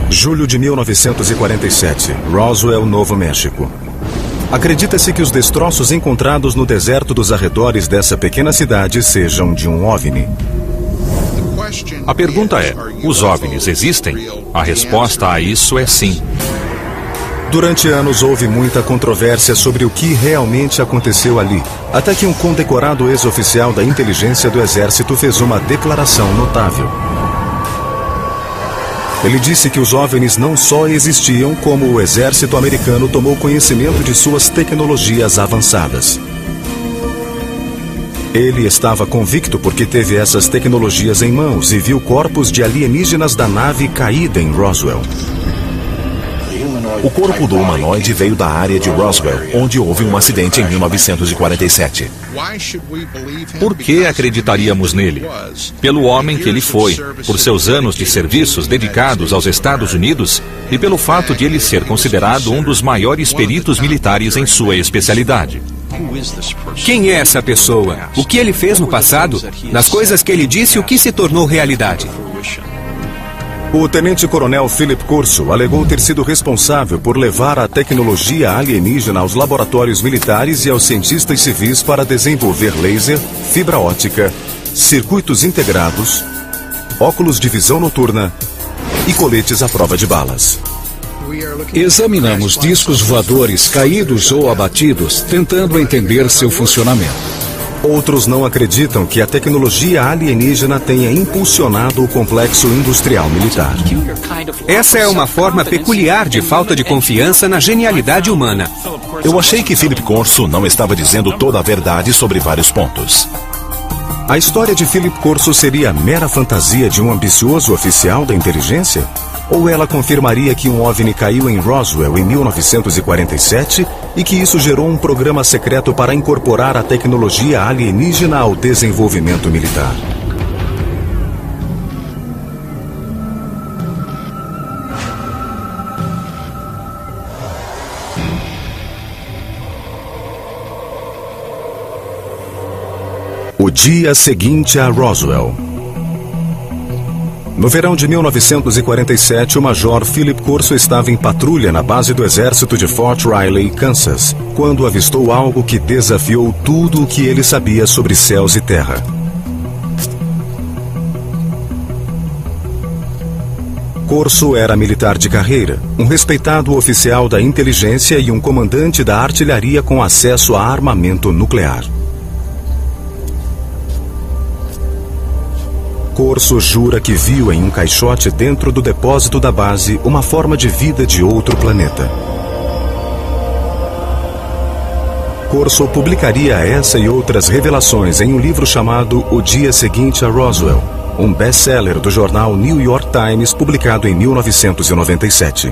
Julho de 1947, Roswell, Novo México. Acredita-se que os destroços encontrados no deserto dos arredores dessa pequena cidade sejam de um OVNI. A pergunta é, os OVNIs existem? A resposta a isso é sim. Durante anos houve muita controvérsia sobre o que realmente aconteceu ali, até que um condecorado ex-oficial da inteligência do Exército fez uma declaração notável. Ele disse que os OVNIs não só existiam, como o exército americano tomou conhecimento de suas tecnologias avançadas. Ele estava convicto porque teve essas tecnologias em mãos e viu corpos de alienígenas da nave caída em Roswell. O corpo do humanoide veio da área de Roswell, onde houve um acidente em 1947. Por que acreditaríamos nele? Pelo homem que ele foi, por seus anos de serviços dedicados aos Estados Unidos e pelo fato de ele ser considerado um dos maiores peritos militares em sua especialidade. Quem é essa pessoa? O que ele fez no passado? Das coisas que ele disse, o que se tornou realidade? O tenente-coronel Philip Corso alegou ter sido responsável por levar a tecnologia alienígena aos laboratórios militares e aos cientistas civis para desenvolver laser, fibra óptica, circuitos integrados, óculos de visão noturna e coletes à prova de balas. Examinamos discos voadores caídos ou abatidos, tentando entender seu funcionamento. Outros não acreditam que a tecnologia alienígena tenha impulsionado o complexo industrial militar. Essa é uma forma peculiar de falta de confiança na genialidade humana. Eu achei que Philip Corso não estava dizendo toda a verdade sobre vários pontos. A história de Philip Corso seria mera fantasia de um ambicioso oficial da inteligência? Ou ela confirmaria que um OVNI caiu em Roswell em 1947 e que isso gerou um programa secreto para incorporar a tecnologia alienígena ao desenvolvimento militar? O dia seguinte a Roswell. No verão de 1947, o major Philip Corso estava em patrulha na base do exército de Fort Riley, Kansas, quando avistou algo que desafiou tudo o que ele sabia sobre céus e terra. Corso era militar de carreira, um respeitado oficial da inteligência e um comandante da artilharia com acesso a armamento nuclear. Corso jura que viu em um caixote dentro do depósito da base uma forma de vida de outro planeta. Corso publicaria essa e outras revelações em um livro chamado O Dia Seguinte a Roswell, um best-seller do jornal New York Times, publicado em 1997.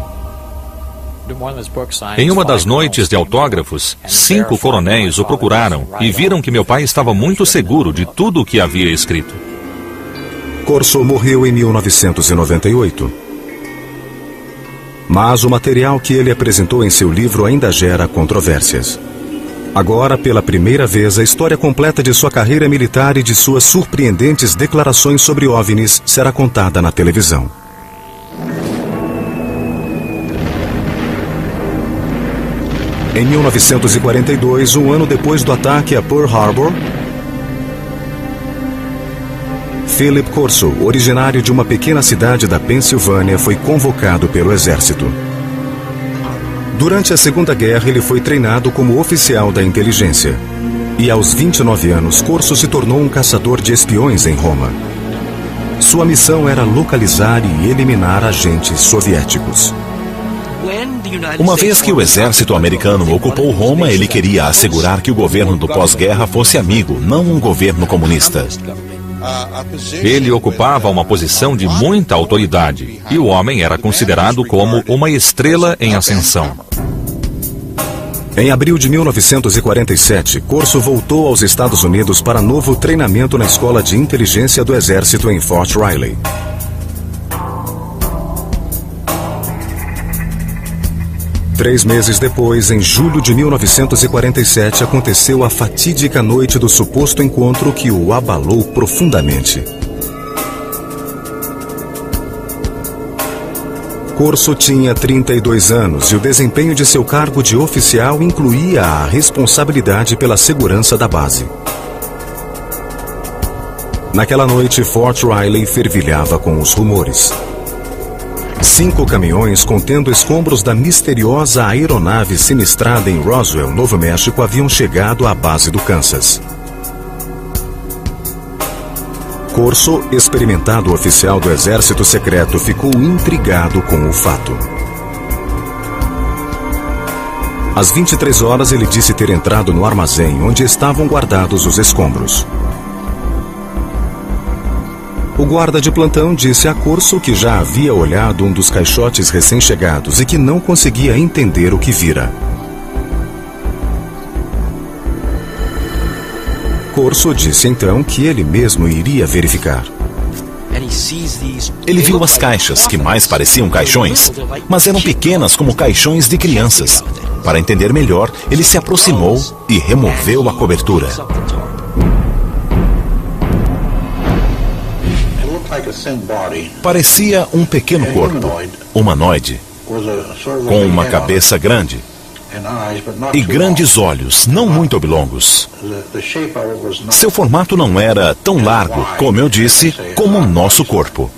Em uma das noites de autógrafos, 5 coronéis o procuraram e viram que meu pai estava muito seguro de tudo o que havia escrito. Corso morreu em 1998. Mas o material que ele apresentou em seu livro ainda gera controvérsias. Agora, pela primeira vez, a história completa de sua carreira militar e de suas surpreendentes declarações sobre OVNIs será contada na televisão. Em 1942, um ano depois do ataque a Pearl Harbor, Philip Corso, originário de uma pequena cidade da Pensilvânia, foi convocado pelo exército. Durante a Segunda Guerra, ele foi treinado como oficial da inteligência. E aos 29 anos, Corso se tornou um caçador de espiões em Roma. Sua missão era localizar e eliminar agentes soviéticos. Uma vez que o exército americano ocupou Roma, ele queria assegurar que o governo do pós-guerra fosse amigo, não um governo comunista. Ele ocupava uma posição de muita autoridade e o homem era considerado como uma estrela em ascensão. Em abril de 1947, Corso voltou aos Estados Unidos para novo treinamento na Escola de Inteligência do Exército em Fort Riley. Três meses depois, em julho de 1947, aconteceu a fatídica noite do suposto encontro que o abalou profundamente. Corso tinha 32 anos e o desempenho de seu cargo de oficial incluía a responsabilidade pela segurança da base. Naquela noite, Fort Riley fervilhava com os rumores. 5 caminhões contendo escombros da misteriosa aeronave sinistrada em Roswell, Novo México, haviam chegado à base do Kansas. Corso, experimentado oficial do Exército Secreto, ficou intrigado com o fato. Às 23 horas, ele disse ter entrado no armazém onde estavam guardados os escombros. O guarda de plantão disse a Corso que já havia olhado um dos caixotes recém-chegados e que não conseguia entender o que vira. Corso disse então que ele mesmo iria verificar. Ele viu as caixas, que mais pareciam caixões, mas eram pequenas como caixões de crianças. Para entender melhor, ele se aproximou e removeu a cobertura. Parecia um pequeno corpo, humanoide, com uma cabeça grande e grandes olhos, não muito oblongos. Seu formato não era tão largo, como eu disse, como o nosso corpo.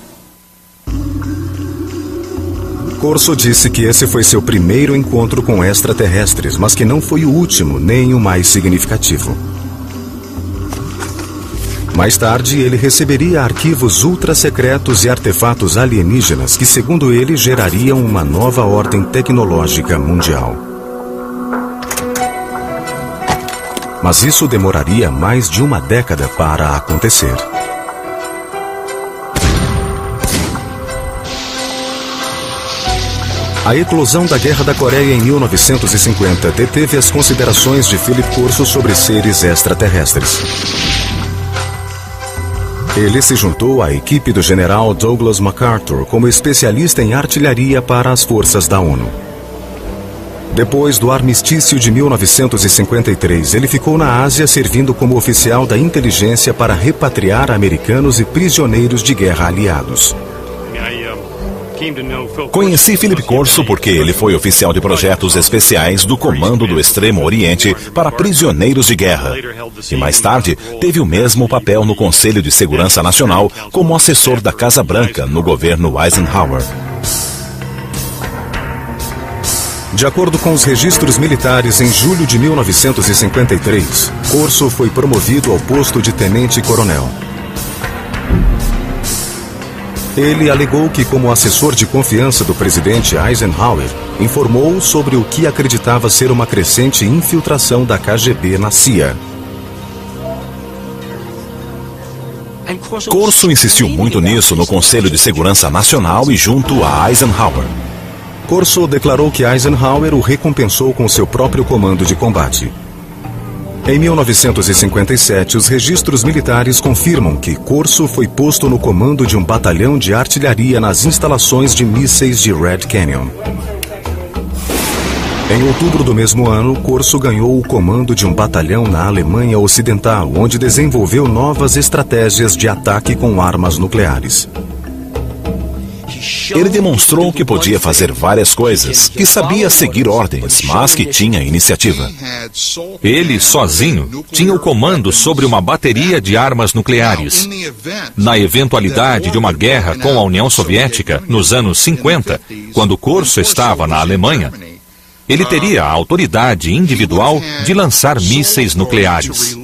Corso disse que esse foi seu primeiro encontro com extraterrestres, mas que não foi o último, nem o mais significativo. Mais tarde, ele receberia arquivos ultra-secretos e artefatos alienígenas que, segundo ele, gerariam uma nova ordem tecnológica mundial. Mas isso demoraria mais de uma década para acontecer. A eclosão da Guerra da Coreia em 1950 deteve as considerações de Philip Corso sobre seres extraterrestres. Ele se juntou à equipe do general Douglas MacArthur como especialista em artilharia para as forças da ONU. Depois do armistício de 1953, ele ficou na Ásia servindo como oficial da inteligência para repatriar americanos e prisioneiros de guerra aliados. Conheci Philip Corso porque ele foi oficial de projetos especiais do Comando do Extremo Oriente para prisioneiros de guerra. E mais tarde, teve o mesmo papel no Conselho de Segurança Nacional como assessor da Casa Branca no governo Eisenhower. De acordo com os registros militares, em julho de 1953, Corso foi promovido ao posto de tenente-coronel. Ele alegou que, como assessor de confiança do presidente Eisenhower, informou sobre o que acreditava ser uma crescente infiltração da KGB na CIA. Corso insistiu muito nisso no Conselho de Segurança Nacional e junto a Eisenhower. Corso declarou que Eisenhower o recompensou com seu próprio comando de combate. Em 1957, os registros militares confirmam que Corso foi posto no comando de um batalhão de artilharia nas instalações de mísseis de Red Canyon. Em outubro do mesmo ano, Corso ganhou o comando de um batalhão na Alemanha Ocidental, onde desenvolveu novas estratégias de ataque com armas nucleares. Ele demonstrou que podia fazer várias coisas, que sabia seguir ordens, mas que tinha iniciativa. Ele, sozinho, tinha o comando sobre uma bateria de armas nucleares. Na eventualidade de uma guerra com a União Soviética, nos anos 50, quando Corso estava na Alemanha, ele teria a autoridade individual de lançar mísseis nucleares.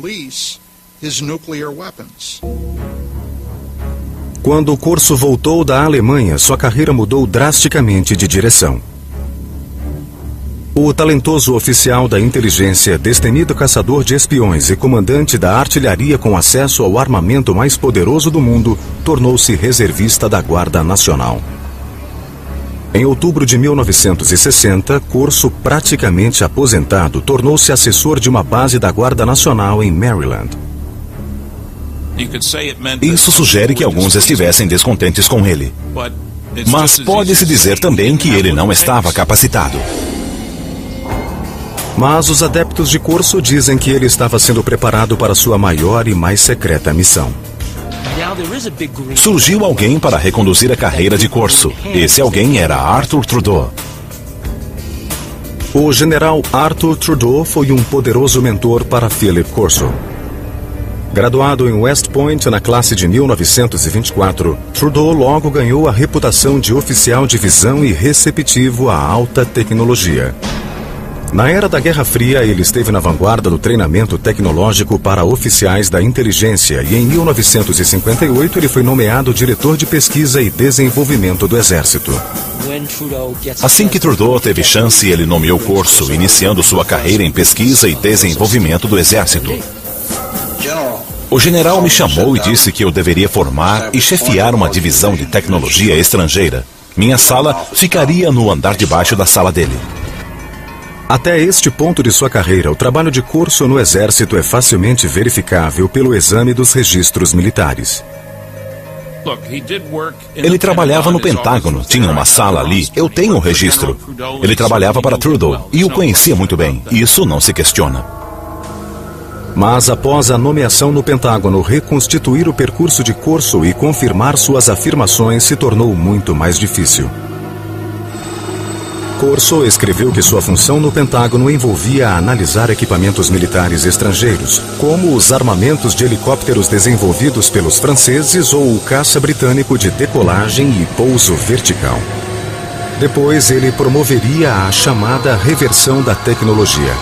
Quando Corso voltou da Alemanha, sua carreira mudou drasticamente de direção. O talentoso oficial da inteligência, destemido caçador de espiões e comandante da artilharia com acesso ao armamento mais poderoso do mundo, tornou-se reservista da Guarda Nacional. Em outubro de 1960, Corso, praticamente aposentado, tornou-se assessor de uma base da Guarda Nacional em Maryland. Isso sugere que alguns estivessem descontentes com ele. Mas pode-se dizer também que ele não estava capacitado. Mas os adeptos de Corso dizem que ele estava sendo preparado para sua maior e mais secreta missão. Surgiu alguém para reconduzir a carreira de Corso. Esse alguém era Arthur Trudeau. O general Arthur Trudeau foi um poderoso mentor para Philip Corso. Graduado em West Point na classe de 1924, Trudeau logo ganhou a reputação de oficial de visão e receptivo à alta tecnologia. Na era da Guerra Fria, ele esteve na vanguarda do treinamento tecnológico para oficiais da inteligência e em 1958 ele foi nomeado diretor de pesquisa e desenvolvimento do Exército. Assim que Trudeau teve chance, ele nomeou Corso, iniciando sua carreira em pesquisa e desenvolvimento do Exército. O general me chamou e disse que eu deveria formar e chefiar uma divisão de tecnologia estrangeira. Minha sala ficaria no andar de baixo da sala dele. Até este ponto de sua carreira, o trabalho de Corso no Exército é facilmente verificável pelo exame dos registros militares. Ele trabalhava no Pentágono, tinha uma sala ali, eu tenho um registro. Ele trabalhava para Trudeau e o conhecia muito bem, isso não se questiona. Mas após a nomeação no Pentágono, reconstituir o percurso de Corso e confirmar suas afirmações se tornou muito mais difícil. Corso escreveu que sua função no Pentágono envolvia analisar equipamentos militares estrangeiros, como os armamentos de helicópteros desenvolvidos pelos franceses ou o caça britânico de decolagem e pouso vertical. Depois, ele promoveria a chamada reversão da tecnologia.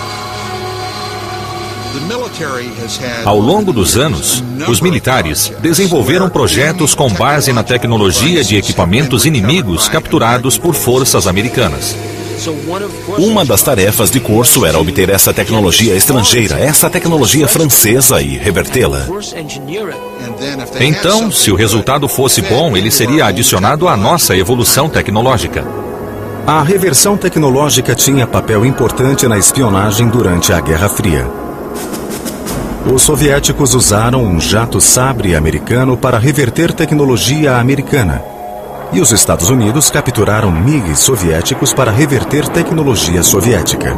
Ao longo dos anos, os militares desenvolveram projetos com base na tecnologia de equipamentos inimigos capturados por forças americanas. Uma das tarefas de Corso era obter essa tecnologia estrangeira, essa tecnologia francesa e revertê-la. Então, se o resultado fosse bom, ele seria adicionado à nossa evolução tecnológica. A reversão tecnológica tinha papel importante na espionagem durante a Guerra Fria. Os soviéticos usaram um jato sabre americano para reverter tecnologia americana. E os Estados Unidos capturaram MiGs soviéticos para reverter tecnologia soviética.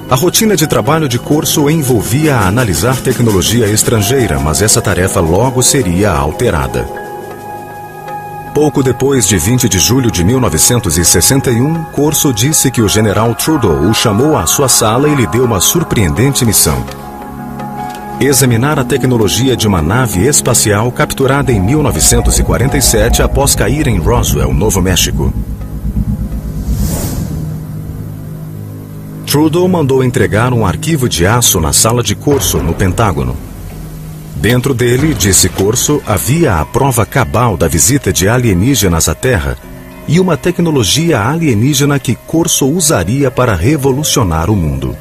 A rotina de trabalho de Corso envolvia analisar tecnologia estrangeira, mas essa tarefa logo seria alterada. Pouco depois de 20 de julho de 1961, Corso disse que o general Trudeau o chamou à sua sala e lhe deu uma surpreendente missão: examinar a tecnologia de uma nave espacial capturada em 1947 após cair em Roswell, Novo México. Trudeau mandou entregar um arquivo de aço na sala de Corso, no Pentágono. Dentro dele, disse Corso, havia a prova cabal da visita de alienígenas à Terra e uma tecnologia alienígena que Corso usaria para revolucionar o mundo.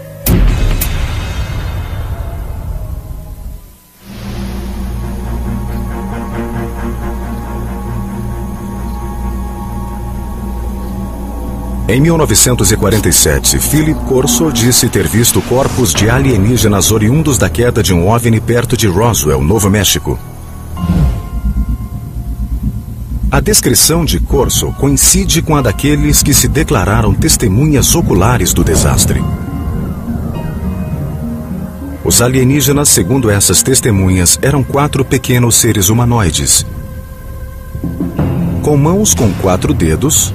Em 1947, Philip Corso disse ter visto corpos de alienígenas oriundos da queda de um OVNI perto de Roswell, Novo México. A descrição de Corso coincide com a daqueles que se declararam testemunhas oculares do desastre. Os alienígenas, segundo essas testemunhas, eram 4 pequenos seres humanoides, com mãos com 4 dedos,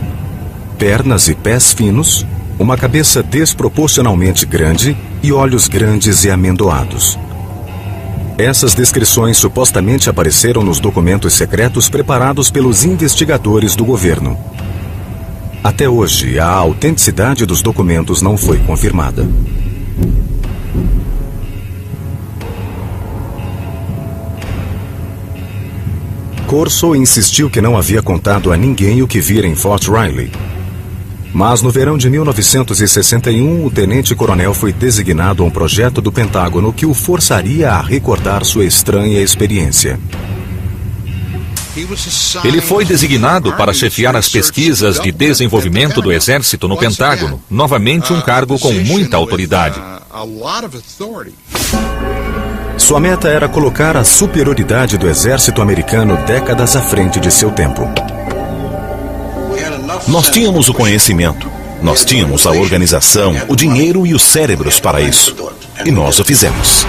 pernas e pés finos, uma cabeça desproporcionalmente grande e olhos grandes e amendoados. Essas descrições supostamente apareceram nos documentos secretos preparados pelos investigadores do governo. Até hoje, a autenticidade dos documentos não foi confirmada. Corso insistiu que não havia contado a ninguém o que vira em Fort Riley. Mas no verão de 1961, o tenente-coronel foi designado a um projeto do Pentágono que o forçaria a recordar sua estranha experiência. Ele foi designado para chefiar as pesquisas de desenvolvimento do Exército no Pentágono, novamente um cargo com muita autoridade. Sua meta era colocar a superioridade do exército americano décadas à frente de seu tempo. Nós tínhamos o conhecimento, nós tínhamos a organização, o dinheiro e os cérebros para isso. E nós o fizemos.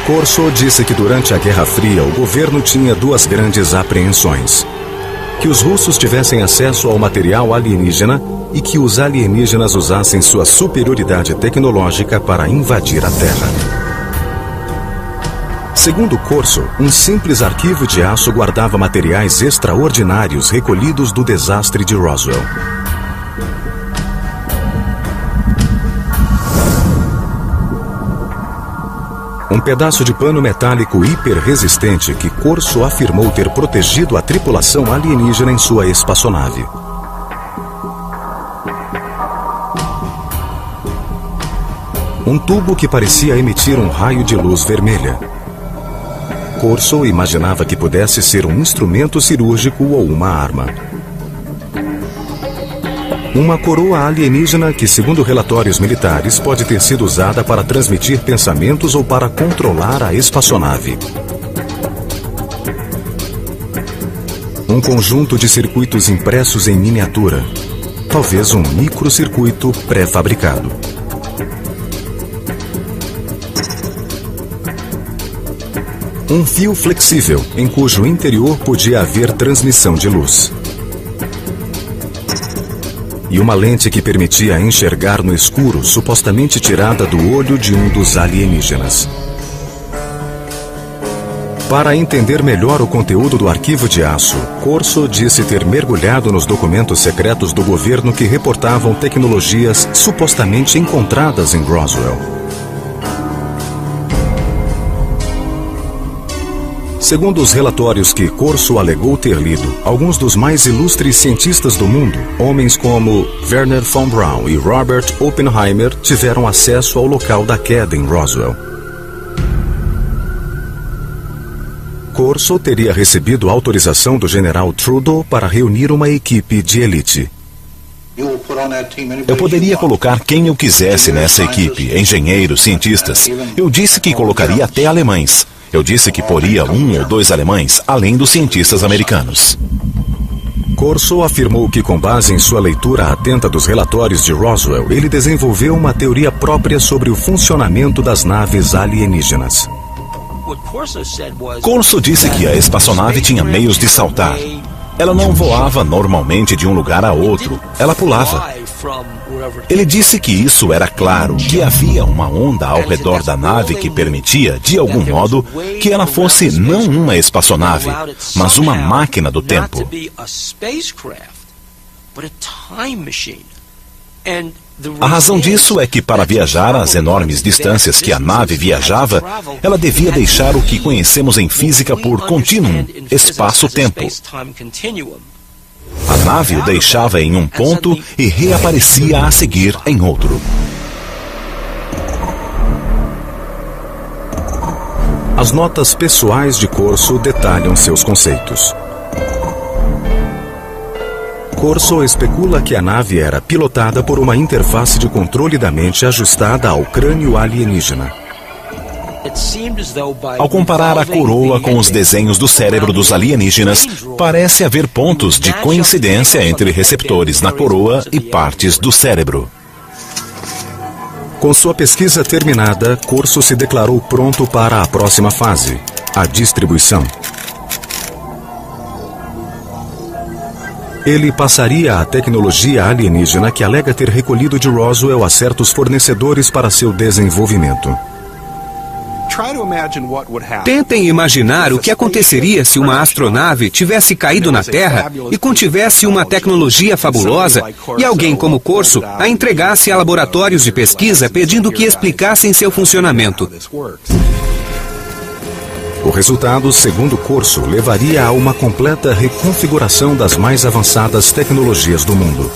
Corso disse que durante a Guerra Fria o governo tinha duas grandes apreensões: que os russos tivessem acesso ao material alienígena e que os alienígenas usassem sua superioridade tecnológica para invadir a Terra. Segundo Corso, um simples arquivo de aço guardava materiais extraordinários recolhidos do desastre de Roswell. Um pedaço de pano metálico hiperresistente que Corso afirmou ter protegido a tripulação alienígena em sua espaçonave. Um tubo que parecia emitir um raio de luz vermelha. Corso imaginava que pudesse ser um instrumento cirúrgico ou uma arma. Uma coroa alienígena que, segundo relatórios militares, pode ter sido usada para transmitir pensamentos ou para controlar a espaçonave. Um conjunto de circuitos impressos em miniatura. Talvez um microcircuito pré-fabricado. Um fio flexível, em cujo interior podia haver transmissão de luz. E uma lente que permitia enxergar no escuro, supostamente tirada do olho de um dos alienígenas. Para entender melhor o conteúdo do arquivo de aço, Corso disse ter mergulhado nos documentos secretos do governo que reportavam tecnologias supostamente encontradas em Roswell. Segundo os relatórios que Corso alegou ter lido, alguns dos mais ilustres cientistas do mundo, homens como Wernher von Braun e Robert Oppenheimer, tiveram acesso ao local da queda em Roswell. Corso teria recebido autorização do general Trudeau para reunir uma equipe de elite. Eu poderia colocar quem eu quisesse nessa equipe, engenheiros, cientistas. Eu disse que colocaria até alemães. Eu disse que poria 1 ou 2 alemães, além dos cientistas americanos. Corso afirmou que, com base em sua leitura atenta dos relatórios de Roswell, ele desenvolveu uma teoria própria sobre o funcionamento das naves alienígenas. Corso disse que a espaçonave tinha meios de saltar. Ela não voava normalmente de um lugar a outro, ela pulava. Ele disse que isso era claro, que havia uma onda ao redor da nave que permitia, de algum modo, que ela fosse não uma espaçonave, mas uma máquina do tempo. A razão disso é que, para viajar às enormes distâncias que a nave viajava, ela devia deixar o que conhecemos em física por contínuo, espaço-tempo. A nave o deixava em um ponto e reaparecia a seguir em outro. As notas pessoais de Corso detalham seus conceitos. Corso especula que a nave era pilotada por uma interface de controle da mente ajustada ao crânio alienígena. Ao comparar a coroa com os desenhos do cérebro dos alienígenas, parece haver pontos de coincidência entre receptores na coroa e partes do cérebro. Com sua pesquisa terminada, Corso se declarou pronto para a próxima fase, a distribuição. Ele passaria a tecnologia alienígena que alega ter recolhido de Roswell a certos fornecedores para seu desenvolvimento. Tentem imaginar o que aconteceria se uma astronave tivesse caído na Terra e contivesse uma tecnologia fabulosa e alguém como Corso a entregasse a laboratórios de pesquisa pedindo que explicassem seu funcionamento. O resultado, segundo Corso, levaria a uma completa reconfiguração das mais avançadas tecnologias do mundo.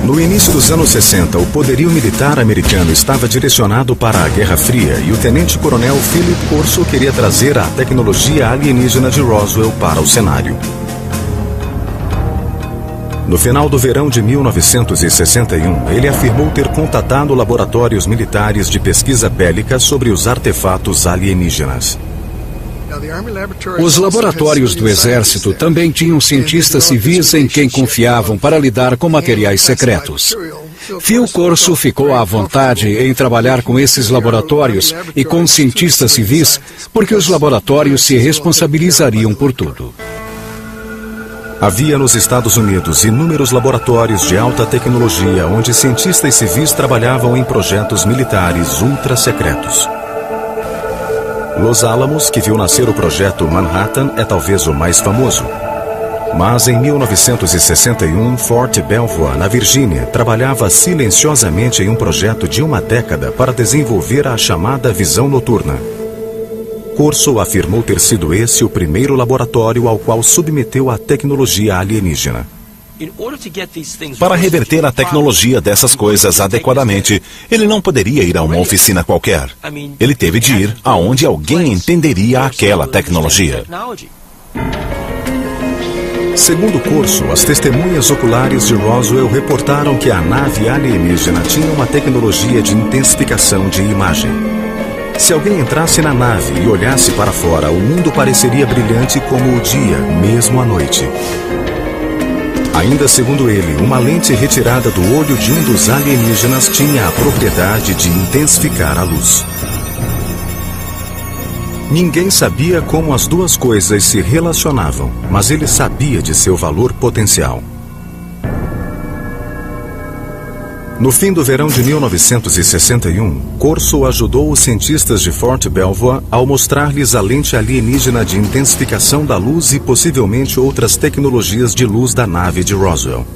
No início dos anos 60, o poderio militar americano estava direcionado para a Guerra Fria e o tenente-coronel Philip Corso queria trazer a tecnologia alienígena de Roswell para o cenário. No final do verão de 1961, ele afirmou ter contatado laboratórios militares de pesquisa bélica sobre os artefatos alienígenas. Os laboratórios do Exército também tinham cientistas civis em quem confiavam para lidar com materiais secretos. Phil Corso ficou à vontade em trabalhar com esses laboratórios e com cientistas civis, porque os laboratórios se responsabilizariam por tudo. Havia nos Estados Unidos inúmeros laboratórios de alta tecnologia onde cientistas civis trabalhavam em projetos militares ultra secretos. Los Alamos, que viu nascer o projeto Manhattan, é talvez o mais famoso. Mas em 1961, Fort Belvoir, na Virgínia, trabalhava silenciosamente em um projeto de uma década para desenvolver a chamada visão noturna. Corso afirmou ter sido esse o primeiro laboratório ao qual submeteu a tecnologia alienígena. Para reverter a tecnologia dessas coisas adequadamente, ele não poderia ir a uma oficina qualquer. Ele teve de ir aonde alguém entenderia aquela tecnologia. Segundo Corso, as testemunhas oculares de Roswell reportaram que a nave alienígena tinha uma tecnologia de intensificação de imagem. Se alguém entrasse na nave e olhasse para fora, o mundo pareceria brilhante como o dia, mesmo à noite. Ainda segundo ele, uma lente retirada do olho de um dos alienígenas tinha a propriedade de intensificar a luz. Ninguém sabia como as duas coisas se relacionavam, mas ele sabia de seu valor potencial. No fim do verão de 1961, Corso ajudou os cientistas de Fort Belvoir ao mostrar-lhes a lente alienígena de intensificação da luz e possivelmente outras tecnologias de luz da nave de Roswell.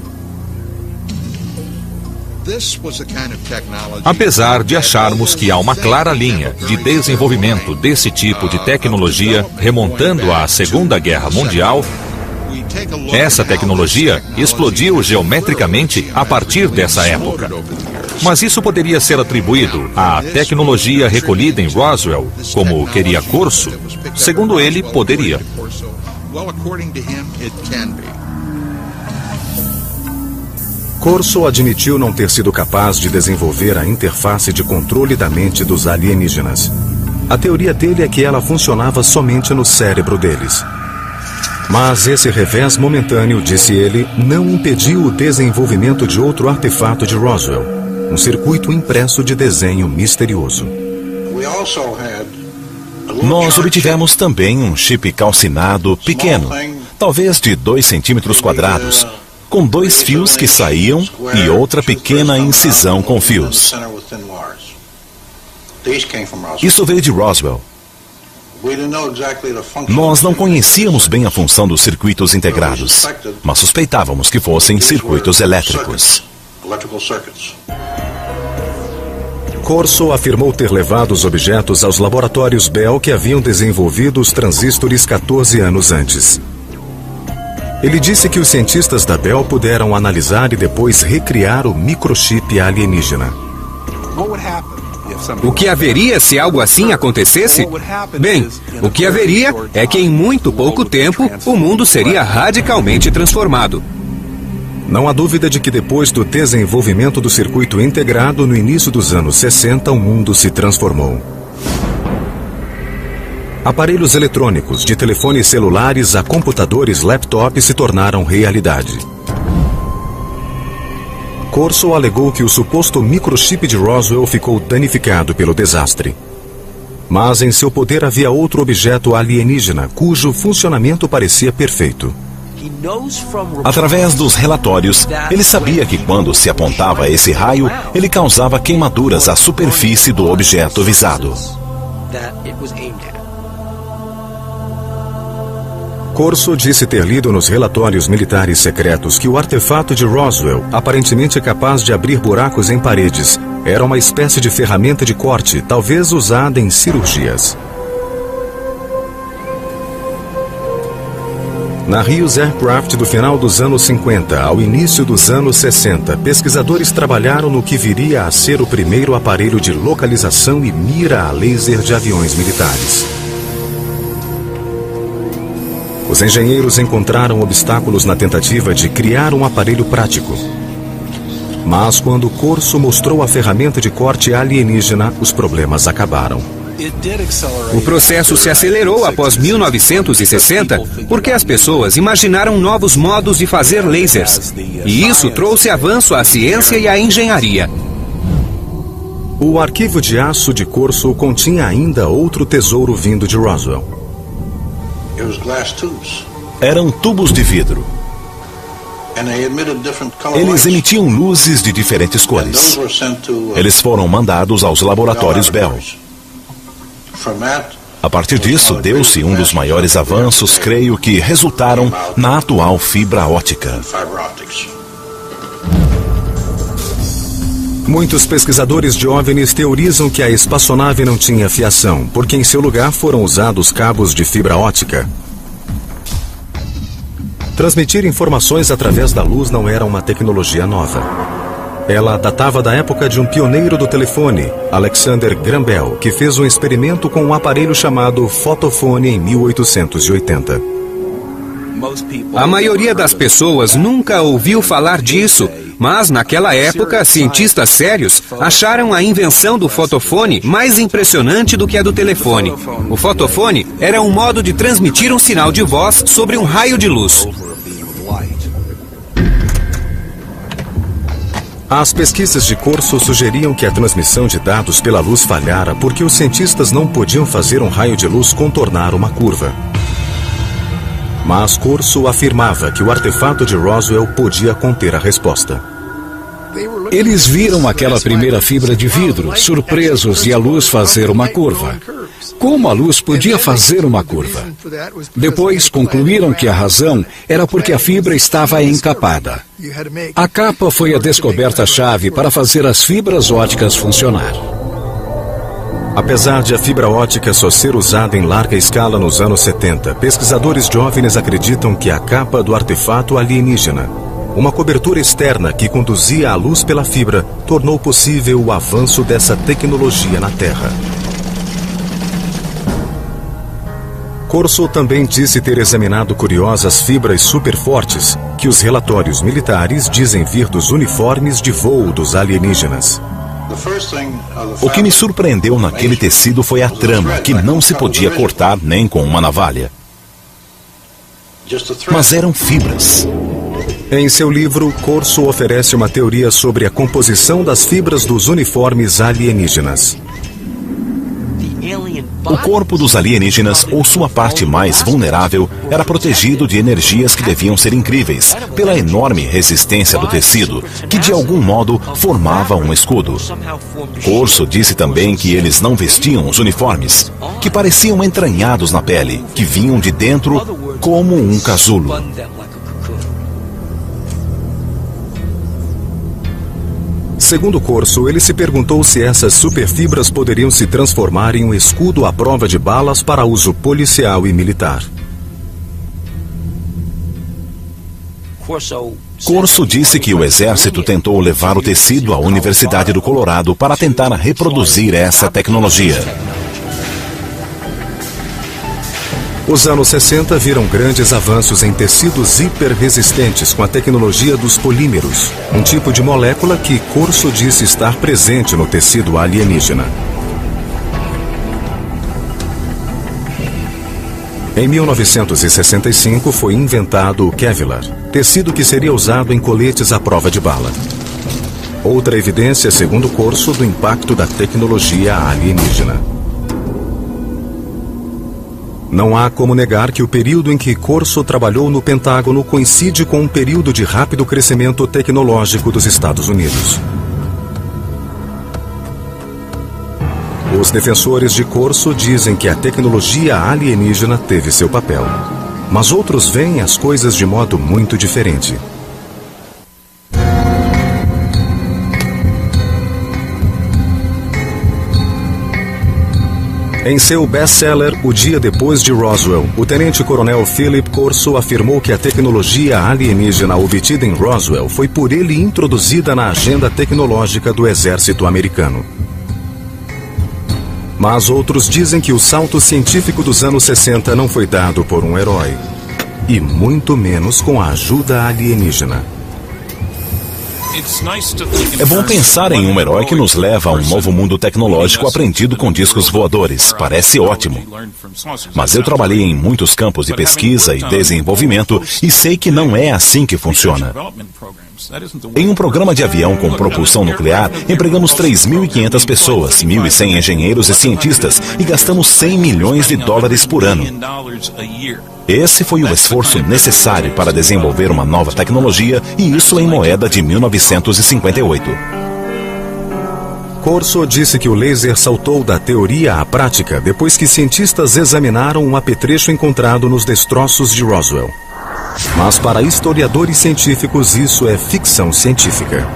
Apesar de acharmos que há uma clara linha de desenvolvimento desse tipo de tecnologia remontando à Segunda Guerra Mundial, essa tecnologia explodiu geometricamente a partir dessa época. Mas isso poderia ser atribuído à tecnologia recolhida em Roswell, como queria Corso? Segundo ele, poderia. Corso admitiu não ter sido capaz de desenvolver a interface de controle da mente dos alienígenas. A teoria dele é que ela funcionava somente no cérebro deles. Mas esse revés momentâneo, disse ele, não impediu o desenvolvimento de outro artefato de Roswell, um circuito impresso de desenho misterioso. Nós obtivemos também um chip calcinado pequeno, talvez de 2 centímetros quadrados, com 2 fios que saíam e outra pequena incisão com fios. Isso veio de Roswell. Nós não conhecíamos bem a função dos circuitos integrados, mas suspeitávamos que fossem circuitos elétricos. Corso afirmou ter levado os objetos aos laboratórios Bell que haviam desenvolvido os transistores 14 anos antes. Ele disse que os cientistas da Bell puderam analisar e depois recriar o microchip alienígena. O que haveria se algo assim acontecesse? Bem, o que haveria é que em muito pouco tempo o mundo seria radicalmente transformado. Não há dúvida de que depois do desenvolvimento do circuito integrado no início dos anos 60, o mundo se transformou. Aparelhos eletrônicos, de telefones celulares a computadores laptop se tornaram realidade. Corso alegou que o suposto microchip de Roswell ficou danificado pelo desastre. Mas em seu poder havia outro objeto alienígena, cujo funcionamento parecia perfeito. Através dos relatórios, ele sabia que quando se apontava esse raio, ele causava queimaduras à superfície do objeto visado. Corso disse ter lido nos relatórios militares secretos que o artefato de Roswell, aparentemente capaz de abrir buracos em paredes, era uma espécie de ferramenta de corte, talvez usada em cirurgias. Na Hughes Aircraft do final dos anos 50 ao início dos anos 60, pesquisadores trabalharam no que viria a ser o primeiro aparelho de localização e mira a laser de aviões militares. Os engenheiros encontraram obstáculos na tentativa de criar um aparelho prático. Mas quando Corso mostrou a ferramenta de corte alienígena, os problemas acabaram. O processo se acelerou após 1960 porque as pessoas imaginaram novos modos de fazer lasers. E isso trouxe avanço à ciência e à engenharia. O arquivo de aço de Corso continha ainda outro tesouro vindo de Roswell. Eram tubos de vidro. Eles emitiam luzes de diferentes cores. Eles foram mandados aos laboratórios Bell. A partir disso, deu-se um dos maiores avanços, creio que resultaram na atual fibra óptica. Muitos pesquisadores de OVNIs teorizam que a espaçonave não tinha fiação, porque em seu lugar foram usados cabos de fibra óptica. Transmitir informações através da luz não era uma tecnologia nova. Ela datava da época de um pioneiro do telefone, Alexander Graham Bell, que fez um experimento com um aparelho chamado fotofone em 1880. A maioria das pessoas nunca ouviu falar disso, mas naquela época, cientistas sérios acharam a invenção do fotofone mais impressionante do que a do telefone. O fotofone era um modo de transmitir um sinal de voz sobre um raio de luz. As pesquisas de Corso sugeriam que a transmissão de dados pela luz falhara porque os cientistas não podiam fazer um raio de luz contornar uma curva. Mas Corso afirmava que o artefato de Roswell podia conter a resposta. Eles viram aquela primeira fibra de vidro, surpresos de a luz fazer uma curva. Como a luz podia fazer uma curva? Depois concluíram que a razão era porque a fibra estava encapada. A capa foi a descoberta-chave para fazer as fibras ópticas funcionar. Apesar de a fibra óptica só ser usada em larga escala nos anos 70, pesquisadores de OVNIs acreditam que a capa do artefato alienígena, uma cobertura externa que conduzia a luz pela fibra, tornou possível o avanço dessa tecnologia na Terra. Corso também disse ter examinado curiosas fibras superfortes que os relatórios militares dizem vir dos uniformes de voo dos alienígenas. O que me surpreendeu naquele tecido foi a trama, que não se podia cortar nem com uma navalha. Mas eram fibras. Em seu livro, Corso oferece uma teoria sobre a composição das fibras dos uniformes alienígenas. O corpo dos alienígenas, ou sua parte mais vulnerável, era protegido de energias que deviam ser incríveis, pela enorme resistência do tecido, que de algum modo formava um escudo. Corso disse também que eles não vestiam os uniformes, que pareciam entranhados na pele, que vinham de dentro como um casulo. Segundo Corso, ele se perguntou se essas superfibras poderiam se transformar em um escudo à prova de balas para uso policial e militar. Corso disse que o exército tentou levar o tecido à Universidade do Colorado para tentar reproduzir essa tecnologia. Os anos 60 viram grandes avanços em tecidos hiperresistentes com a tecnologia dos polímeros, um tipo de molécula que Corso disse estar presente no tecido alienígena. Em 1965 foi inventado o Kevlar, tecido que seria usado em coletes à prova de bala. Outra evidência, segundo Corso, do impacto da tecnologia alienígena. Não há como negar que o período em que Corso trabalhou no Pentágono coincide com um período de rápido crescimento tecnológico dos Estados Unidos. Os defensores de Corso dizem que a tecnologia alienígena teve seu papel, mas outros veem as coisas de modo muito diferente. Em seu best-seller, O Dia Depois de Roswell, o tenente-coronel Philip Corso afirmou que a tecnologia alienígena obtida em Roswell foi por ele introduzida na agenda tecnológica do exército americano. Mas outros dizem que o salto científico dos anos 60 não foi dado por um herói, e muito menos com a ajuda alienígena. É bom pensar em um herói que nos leva a um novo mundo tecnológico aprendido com discos voadores. Parece ótimo. Mas eu trabalhei em muitos campos de pesquisa e desenvolvimento e sei que não é assim que funciona. Em um programa de avião com propulsão nuclear, empregamos 3.500 pessoas, 1.100 engenheiros e cientistas e gastamos $100 milhões por ano. Esse foi o esforço necessário para desenvolver uma nova tecnologia, e isso em moeda de 1958. Corso disse que o laser saltou da teoria à prática depois que cientistas examinaram um apetrecho encontrado nos destroços de Roswell. Mas para historiadores científicos isso é ficção científica.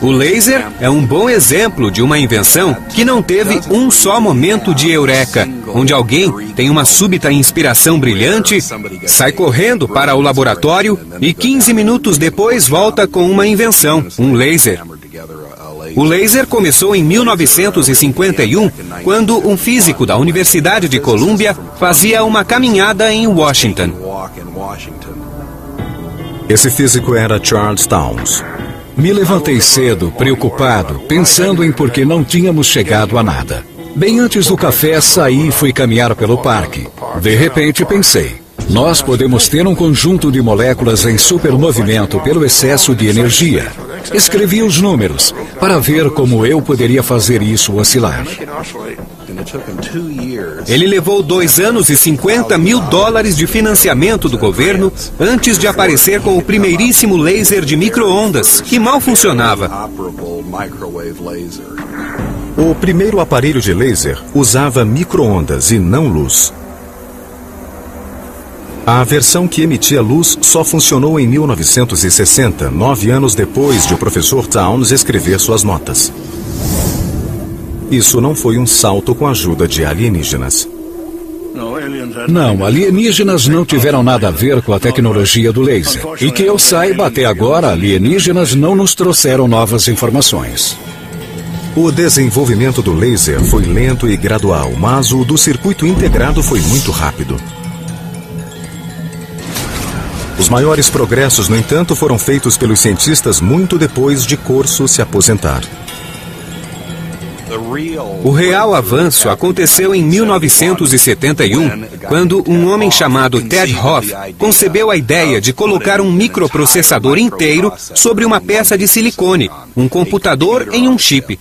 O laser é um bom exemplo de uma invenção que não teve um só momento de eureka, onde alguém tem uma súbita inspiração brilhante, sai correndo para o laboratório e 15 minutos depois volta com uma invenção, um laser. O laser começou em 1951, quando um físico da Universidade de Colômbia fazia uma caminhada em Washington. Esse físico era Charles Townes. Me levantei cedo, preocupado, pensando em por que não tínhamos chegado a nada. Bem antes do café, saí e fui caminhar pelo parque. De repente, pensei, nós podemos ter um conjunto de moléculas em supermovimento pelo excesso de energia. Escrevi os números, para ver como eu poderia fazer isso oscilar. Ele levou 2 anos e $50 mil de financiamento do governo antes de aparecer com o primeiríssimo laser de micro-ondas, que mal funcionava. O primeiro aparelho de laser usava micro-ondas e não luz. A versão que emitia luz só funcionou em 1960, 9 anos depois de o professor Townes escrever suas notas. Isso não foi um salto com a ajuda de alienígenas. Não, alienígenas não tiveram nada a ver com a tecnologia do laser. E que eu saiba, até agora, alienígenas não nos trouxeram novas informações. O desenvolvimento do laser foi lento e gradual, mas o do circuito integrado foi muito rápido. Os maiores progressos, no entanto, foram feitos pelos cientistas muito depois de Corso se aposentar. O real avanço aconteceu em 1971, quando um homem chamado Ted Hoff concebeu a ideia de colocar um microprocessador inteiro sobre uma peça de silicone, um computador em um chip.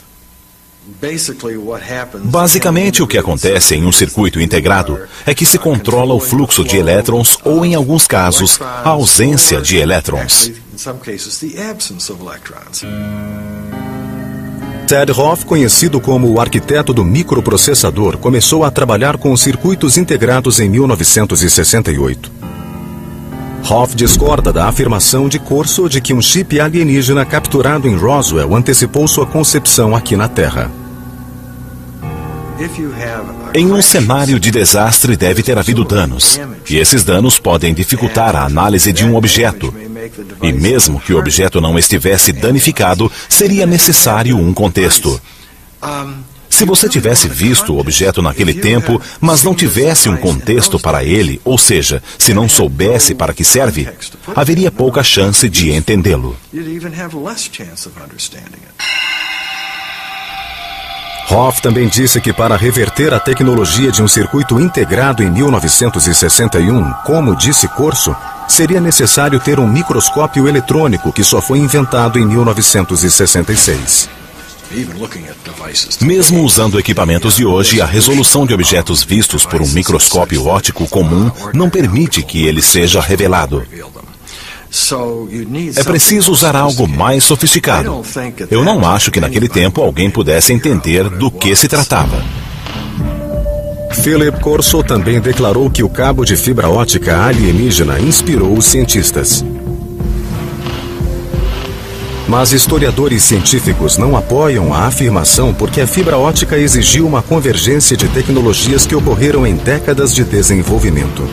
Basicamente, o que acontece em um circuito integrado é que se controla o fluxo de elétrons ou, em alguns casos, a ausência de elétrons. Ted Hoff, conhecido como o arquiteto do microprocessador, começou a trabalhar com circuitos integrados em 1968. Hoff discorda da afirmação de Corso de que um chip alienígena capturado em Roswell antecipou sua concepção aqui na Terra. Em um cenário de desastre deve ter havido danos, e esses danos podem dificultar a análise de um objeto. E mesmo que o objeto não estivesse danificado, seria necessário um contexto. Se você tivesse visto o objeto naquele tempo, mas não tivesse um contexto para ele, ou seja, se não soubesse para que serve, haveria pouca chance de entendê-lo. Hoff também disse que para reverter a tecnologia de um circuito integrado em 1961, como disse Corso, seria necessário ter um microscópio eletrônico que só foi inventado em 1966. Mesmo usando equipamentos de hoje, a resolução de objetos vistos por um microscópio óptico comum não permite que ele seja revelado. É preciso usar algo mais sofisticado. Eu não acho que naquele tempo alguém pudesse entender do que se tratava. Philip Corso também declarou que o cabo de fibra ótica alienígena inspirou os cientistas. Mas historiadores científicos não apoiam a afirmação porque a fibra ótica exigiu uma convergência de tecnologias que ocorreram em décadas de desenvolvimento.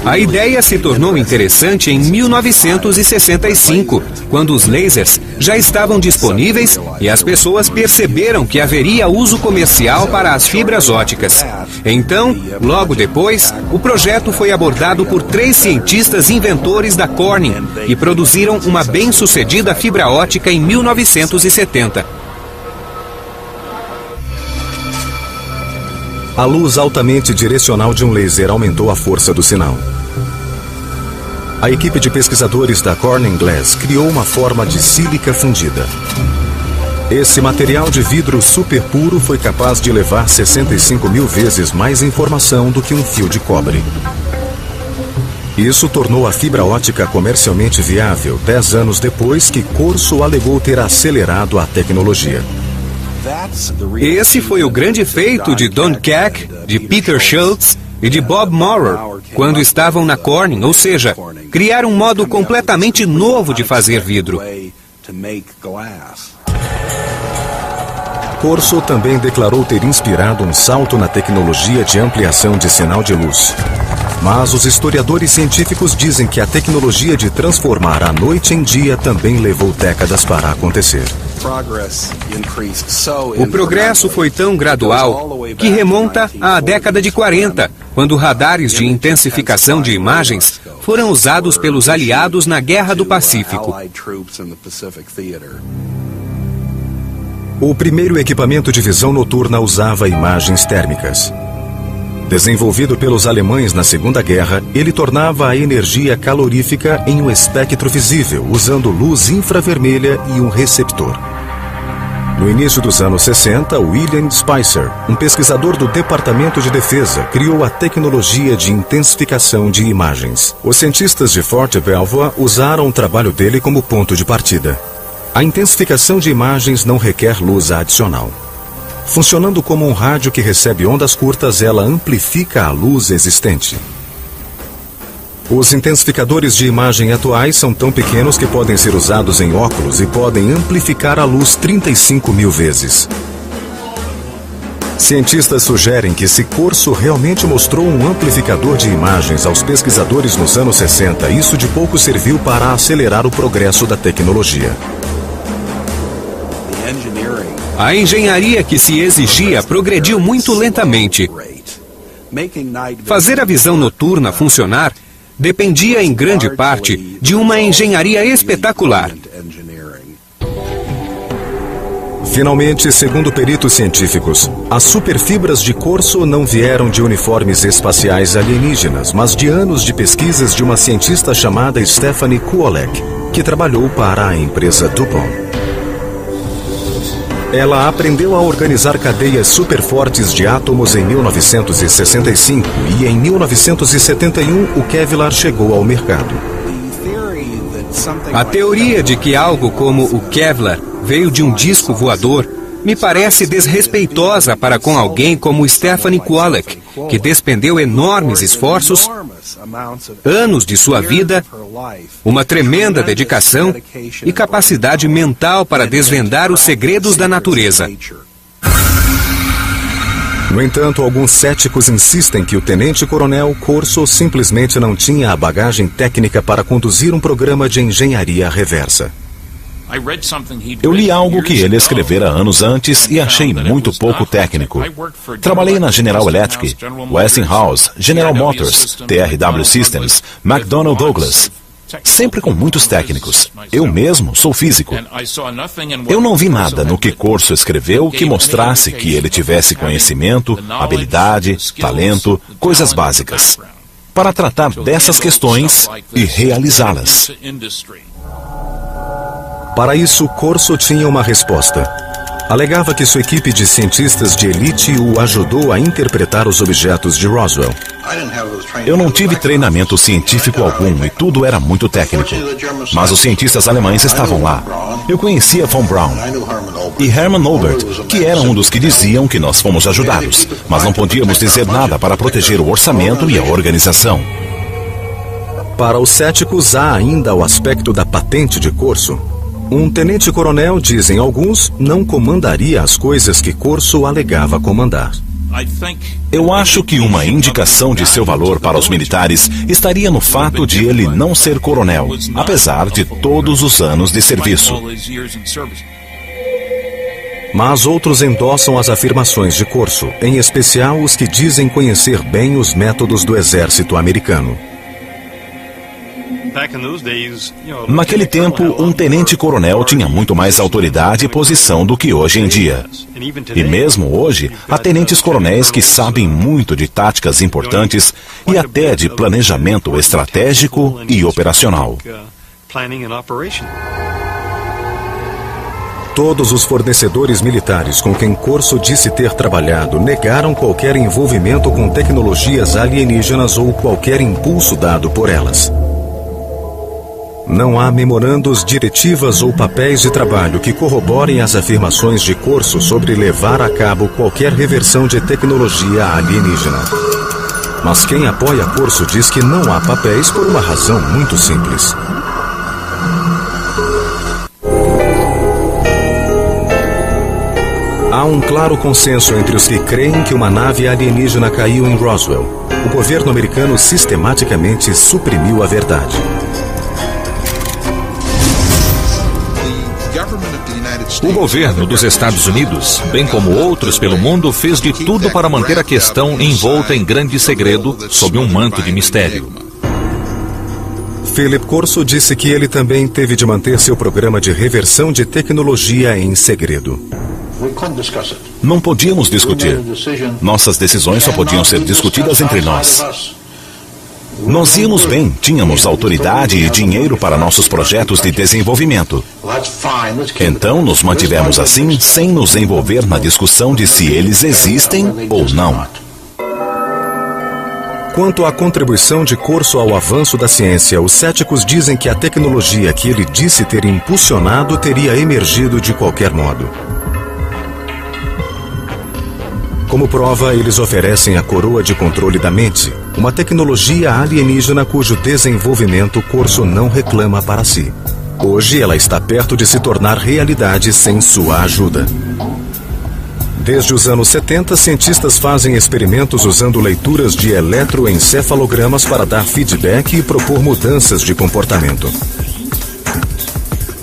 A ideia se tornou interessante em 1965, quando os lasers já estavam disponíveis e as pessoas perceberam que haveria uso comercial para as fibras ópticas. Então, logo depois, o projeto foi abordado por 3 cientistas inventores da Corning e produziram uma bem-sucedida fibra óptica em 1970. A luz altamente direcional de um laser aumentou a força do sinal. A equipe de pesquisadores da Corning Glass criou uma forma de sílica fundida. Esse material de vidro super puro foi capaz de levar 65 mil vezes mais informação do que um fio de cobre. Isso tornou a fibra óptica comercialmente viável 10 anos depois que Corso alegou ter acelerado a tecnologia. Esse foi o grande feito de Don Keck, de Peter Schultz e de Bob Maurer, quando estavam na Corning, ou seja, criar um modo completamente novo de fazer vidro. Corso também declarou ter inspirado um salto na tecnologia de ampliação de sinal de luz. Mas os historiadores científicos dizem que a tecnologia de transformar a noite em dia também levou décadas para acontecer. O progresso foi tão gradual que remonta à década de 40, quando radares de intensificação de imagens foram usados pelos aliados na Guerra do Pacífico. O primeiro equipamento de visão noturna usava imagens térmicas. Desenvolvido pelos alemães na Segunda Guerra, ele tornava a energia calorífica em um espectro visível, usando luz infravermelha e um receptor. No início dos anos 60, William Spicer, um pesquisador do Departamento de Defesa, criou a tecnologia de intensificação de imagens. Os cientistas de Fort Belvoir usaram o trabalho dele como ponto de partida. A intensificação de imagens não requer luz adicional. Funcionando como um rádio que recebe ondas curtas, ela amplifica a luz existente. Os intensificadores de imagem atuais são tão pequenos que podem ser usados em óculos e podem amplificar a luz 35 mil vezes. Cientistas sugerem que se Corso realmente mostrou um amplificador de imagens aos pesquisadores nos anos 60, isso de pouco serviu para acelerar o progresso da tecnologia. A engenharia que se exigia progrediu muito lentamente. Fazer a visão noturna funcionar dependia em grande parte de uma engenharia espetacular. Finalmente, segundo peritos científicos, as superfibras de Corso não vieram de uniformes espaciais alienígenas, mas de anos de pesquisas de uma cientista chamada Stephanie Kuolek, que trabalhou para a empresa DuPont. Ela aprendeu a organizar cadeias superfortes de átomos em 1965 e em 1971 o Kevlar chegou ao mercado. A teoria de que algo como o Kevlar veio de um disco voador me parece desrespeitosa para com alguém como Stephanie Kuolek, que despendeu enormes esforços, anos de sua vida, uma tremenda dedicação e capacidade mental para desvendar os segredos da natureza. No entanto, alguns céticos insistem que o tenente-coronel Corso simplesmente não tinha a bagagem técnica para conduzir um programa de engenharia reversa. Eu li algo que ele escrevera anos antes e achei muito pouco técnico. Trabalhei na General Electric, Westinghouse, General Motors, TRW Systems, McDonnell Douglas, sempre com muitos técnicos. Eu mesmo sou físico. Eu não vi nada no que Corso escreveu que mostrasse que ele tivesse conhecimento, habilidade, talento, coisas básicas, para tratar dessas questões e realizá-las. Para isso, Corso tinha uma resposta. Alegava que sua equipe de cientistas de elite o ajudou a interpretar os objetos de Roswell. Eu não tive treinamento científico algum e tudo era muito técnico. Mas os cientistas alemães estavam lá. Eu conhecia von Braun e Hermann Oberth, que era um dos que diziam que nós fomos ajudados, mas não podíamos dizer nada para proteger o orçamento e a organização. Para os céticos, há ainda o aspecto da patente de Corso. Um tenente-coronel, dizem alguns, não comandaria as coisas que Corso alegava comandar. Eu acho que uma indicação de seu valor para os militares estaria no fato de ele não ser coronel, apesar de todos os anos de serviço. Mas outros endossam as afirmações de Corso, em especial os que dizem conhecer bem os métodos do exército americano. Naquele tempo, um tenente-coronel tinha muito mais autoridade e posição do que hoje em dia. E mesmo hoje, há tenentes-coronéis que sabem muito de táticas importantes e até de planejamento estratégico e operacional. Todos os fornecedores militares com quem Corso disse ter trabalhado negaram qualquer envolvimento com tecnologias alienígenas ou qualquer impulso dado por elas. Não há memorandos, diretivas ou papéis de trabalho que corroborem as afirmações de Corso sobre levar a cabo qualquer reversão de tecnologia alienígena. Mas quem apoia Corso diz que não há papéis por uma razão muito simples. Há um claro consenso entre os que creem que uma nave alienígena caiu em Roswell. O governo americano sistematicamente suprimiu a verdade. O governo dos Estados Unidos, bem como outros pelo mundo, fez de tudo para manter a questão envolta em grande segredo, sob um manto de mistério. Philip Corso disse que ele também teve de manter seu programa de reversão de tecnologia em segredo. Não podíamos discutir. Nossas decisões só podiam ser discutidas entre nós. Nós íamos bem, tínhamos autoridade e dinheiro para nossos projetos de desenvolvimento. Então nos mantivemos assim, sem nos envolver na discussão de se eles existem ou não. Quanto à contribuição de Corso ao avanço da ciência, os céticos dizem que a tecnologia que ele disse ter impulsionado teria emergido de qualquer modo. Como prova, eles oferecem a coroa de controle da mente, uma tecnologia alienígena cujo desenvolvimento Corso não reclama para si. Hoje ela está perto de se tornar realidade sem sua ajuda. Desde os anos 70, cientistas fazem experimentos usando leituras de eletroencefalogramas para dar feedback e propor mudanças de comportamento.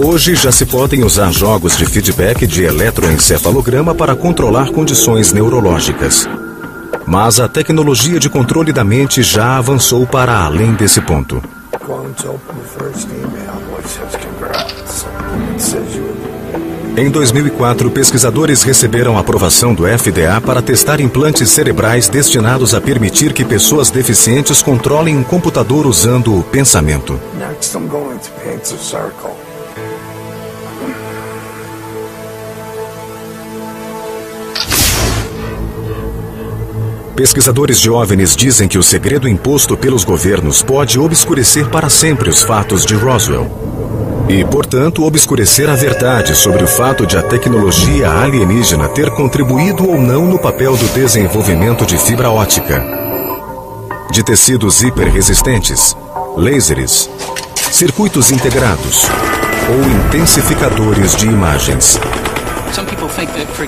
Hoje já se podem usar jogos de feedback de eletroencefalograma para controlar condições neurológicas. Mas a tecnologia de controle da mente já avançou para além desse ponto. Em 2004, pesquisadores receberam aprovação do FDA para testar implantes cerebrais destinados a permitir que pessoas deficientes controlem um computador usando o pensamento. Pesquisadores de OVNIs dizem que o segredo imposto pelos governos pode obscurecer para sempre os fatos de Roswell. E, portanto, obscurecer a verdade sobre o fato de a tecnologia alienígena ter contribuído ou não no papel do desenvolvimento de fibra óptica, de tecidos hiperresistentes, lasers, circuitos integrados ou intensificadores de imagens.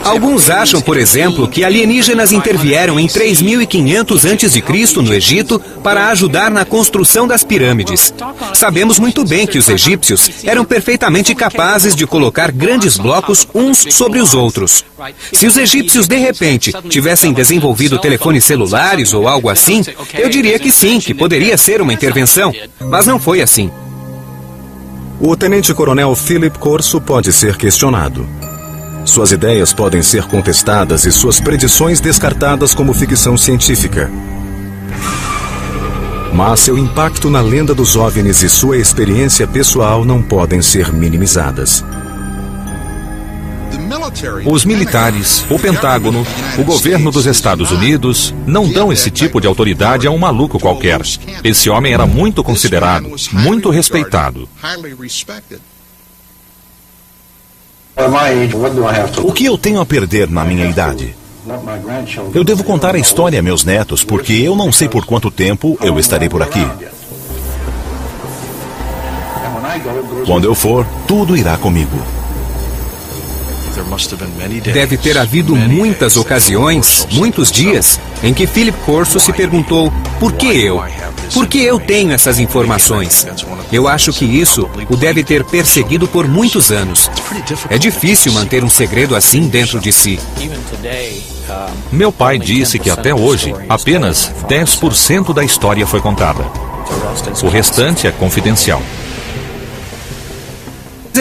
Alguns acham, por exemplo, que alienígenas intervieram em 3500 a.C. no Egito para ajudar na construção das pirâmides. Sabemos muito bem que os egípcios eram perfeitamente capazes de colocar grandes blocos uns sobre os outros. Se os egípcios, de repente, tivessem desenvolvido telefones celulares ou algo assim, eu diria que sim, que poderia ser uma intervenção. Mas não foi assim. O tenente-coronel Philip Corso pode ser questionado. Suas ideias podem ser contestadas e suas predições descartadas como ficção científica. Mas seu impacto na lenda dos OVNIs e sua experiência pessoal não podem ser minimizadas. Os militares, o Pentágono, o governo dos Estados Unidos não dão esse tipo de autoridade a um maluco qualquer. Esse homem era muito considerado, muito respeitado. O que eu tenho a perder na minha idade? Eu devo contar a história a meus netos, porque eu não sei por quanto tempo eu estarei por aqui. Quando eu for, tudo irá comigo. Deve ter havido muitas ocasiões, muitos dias, em que Philip Corso se perguntou: por que eu? Por que eu tenho essas informações? Eu acho que isso o deve ter perseguido por muitos anos. É difícil manter um segredo assim dentro de si. Meu pai disse que até hoje, apenas 10% da história foi contada. O restante é confidencial.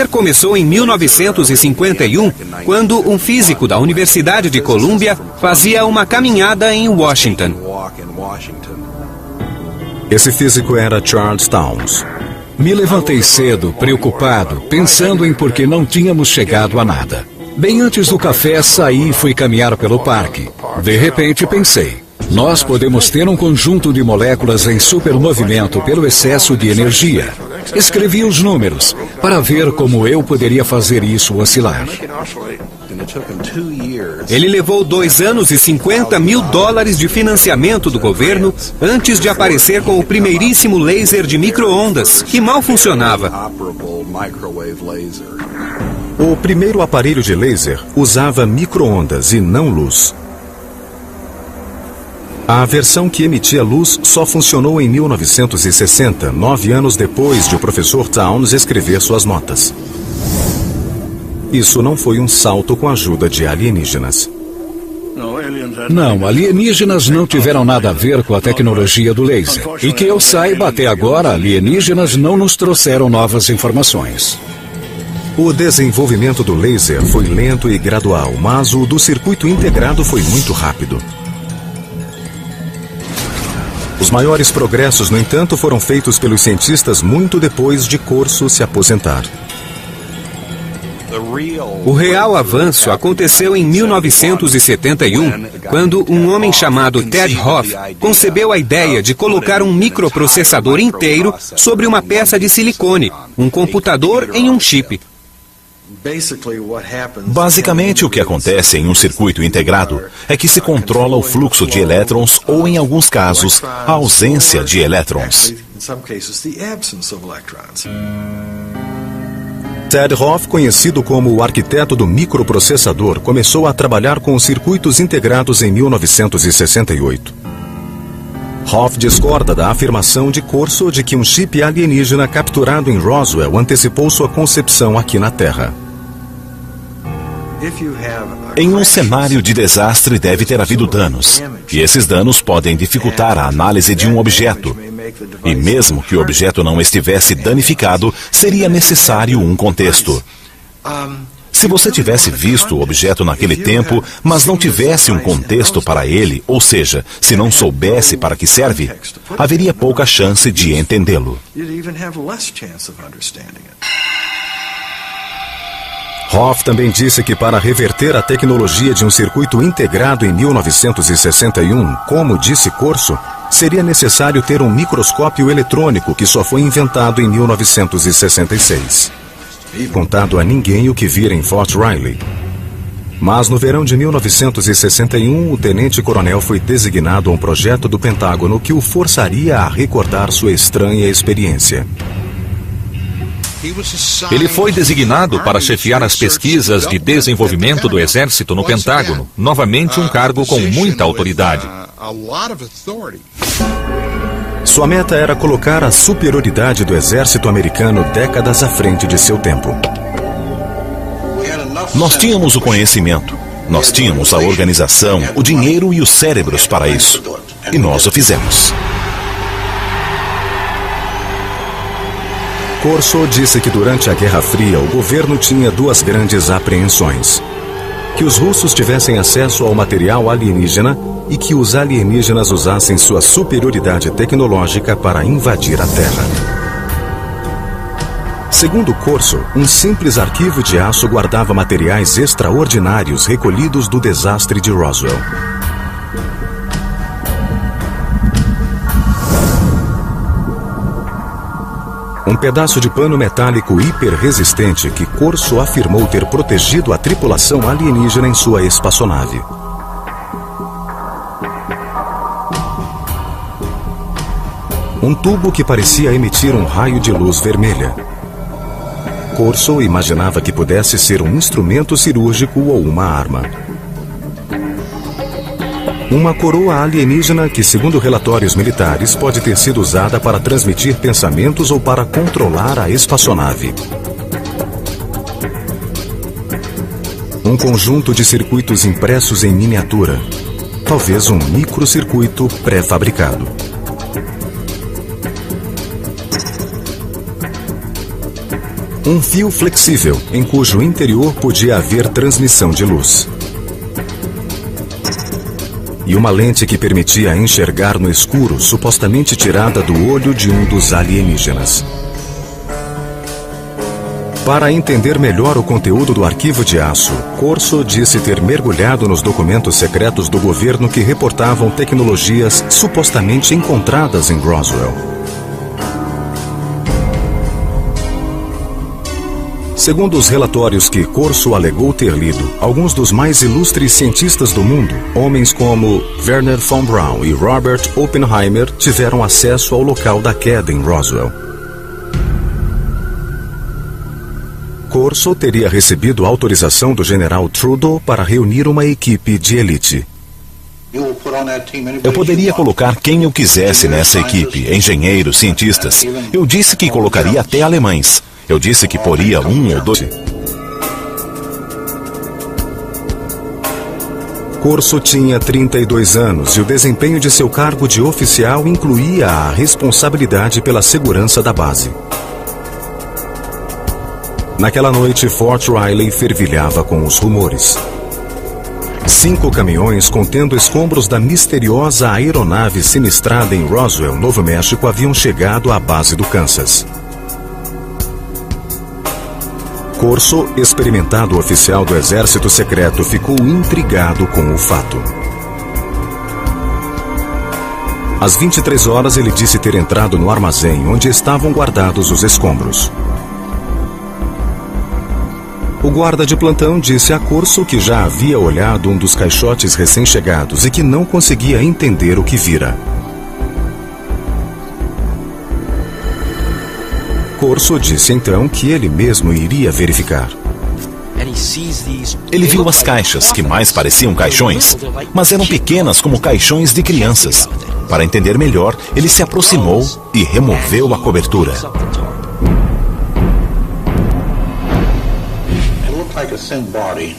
Laser começou em 1951, quando um físico da Universidade de Colômbia fazia uma caminhada em Washington. Esse físico era Charles Townes. Me levantei cedo, preocupado, pensando em por que não tínhamos chegado a nada. Bem antes do café, saí e fui caminhar pelo parque. De repente, pensei: nós podemos ter um conjunto de moléculas em supermovimento pelo excesso de energia. Escrevi os números para ver como eu poderia fazer isso oscilar. Ele levou 2 anos e $50 mil de financiamento do governo antes de aparecer com o primeiríssimo laser de micro-ondas, que mal funcionava. O primeiro aparelho de laser usava micro-ondas e não luz. A versão que emitia luz só funcionou em 1960, 9 anos depois de o professor Townes escrever suas notas. Isso não foi um salto com a ajuda de alienígenas. Não, alienígenas não tiveram nada a ver com a tecnologia do laser. E que eu saiba, até agora, alienígenas não nos trouxeram novas informações. O desenvolvimento do laser foi lento e gradual, mas o do circuito integrado foi muito rápido. Os maiores progressos, no entanto, foram feitos pelos cientistas muito depois de Corso se aposentar. O real avanço aconteceu em 1971, quando um homem chamado Ted Hoff concebeu a ideia de colocar um microprocessador inteiro sobre uma peça de silicone, um computador em um chip. Basicamente, o que acontece em um circuito integrado é que se controla o fluxo de elétrons ou, em alguns casos, a ausência de elétrons. Ted Hoff, conhecido como o arquiteto do microprocessador, começou a trabalhar com os circuitos integrados em 1968. Hoff discorda da afirmação de Corso de que um chip alienígena capturado em Roswell antecipou sua concepção aqui na Terra. Em um cenário de desastre deve ter havido danos, e esses danos podem dificultar a análise de um objeto. E mesmo que o objeto não estivesse danificado, seria necessário um contexto. Se você tivesse visto o objeto naquele tempo, mas não tivesse um contexto para ele, ou seja, se não soubesse para que serve, haveria pouca chance de entendê-lo. Hoff também disse que para reverter a tecnologia de um circuito integrado em 1961, como disse Corso, seria necessário ter um microscópio eletrônico que só foi inventado em 1966. Contado a ninguém o que vira em Fort Riley. Mas no verão de 1961, o tenente-coronel foi designado a um projeto do Pentágono que o forçaria a recordar sua estranha experiência. Ele foi designado para chefiar as pesquisas de desenvolvimento do Exército no Pentágono, novamente um cargo com muita autoridade. Sua meta era colocar a superioridade do exército americano décadas à frente de seu tempo. Nós tínhamos o conhecimento, nós tínhamos a organização, o dinheiro e os cérebros para isso. E nós o fizemos. Corso disse que durante a Guerra Fria o governo tinha 2 grandes apreensões: que os russos tivessem acesso ao material alienígena e que os alienígenas usassem sua superioridade tecnológica para invadir a Terra. Segundo Corso, um simples arquivo de aço guardava materiais extraordinários recolhidos do desastre de Roswell. Um pedaço de pano metálico hiperresistente que Corso afirmou ter protegido a tripulação alienígena em sua espaçonave. Um tubo que parecia emitir um raio de luz vermelha. Corso imaginava que pudesse ser um instrumento cirúrgico ou uma arma. Uma coroa alienígena que, segundo relatórios militares, pode ter sido usada para transmitir pensamentos ou para controlar a espaçonave. Um conjunto de circuitos impressos em miniatura. Talvez um microcircuito pré-fabricado. Um fio flexível, em cujo interior podia haver transmissão de luz. E uma lente que permitia enxergar no escuro, supostamente tirada do olho de um dos alienígenas. Para entender melhor o conteúdo do arquivo de aço, Corso disse ter mergulhado nos documentos secretos do governo que reportavam tecnologias supostamente encontradas em Roswell. Segundo os relatórios que Corso alegou ter lido, alguns dos mais ilustres cientistas do mundo, homens como Wernher von Braun e Robert Oppenheimer, tiveram acesso ao local da queda em Roswell. Corso teria recebido autorização do general Trudeau para reunir uma equipe de elite. Eu poderia colocar quem eu quisesse nessa equipe, engenheiros, cientistas. Eu disse que colocaria até alemães. Eu disse que poria um ou dois. Corso tinha 32 anos e o desempenho de seu cargo de oficial incluía a responsabilidade pela segurança da base. Naquela noite, Fort Riley fervilhava com os rumores. 5 caminhões contendo escombros da misteriosa aeronave sinistrada em Roswell, Novo México, haviam chegado à base do Kansas. Corso, experimentado oficial do Exército Secreto, ficou intrigado com o fato. Às 23 horas, ele disse ter entrado no armazém onde estavam guardados os escombros. O guarda de plantão disse a Corso que já havia olhado um dos caixotes recém-chegados e que não conseguia entender o que vira. Corso disse então que ele mesmo iria verificar. Ele viu as caixas, que mais pareciam caixões, mas eram pequenas como caixões de crianças. Para entender melhor, ele se aproximou e removeu a cobertura.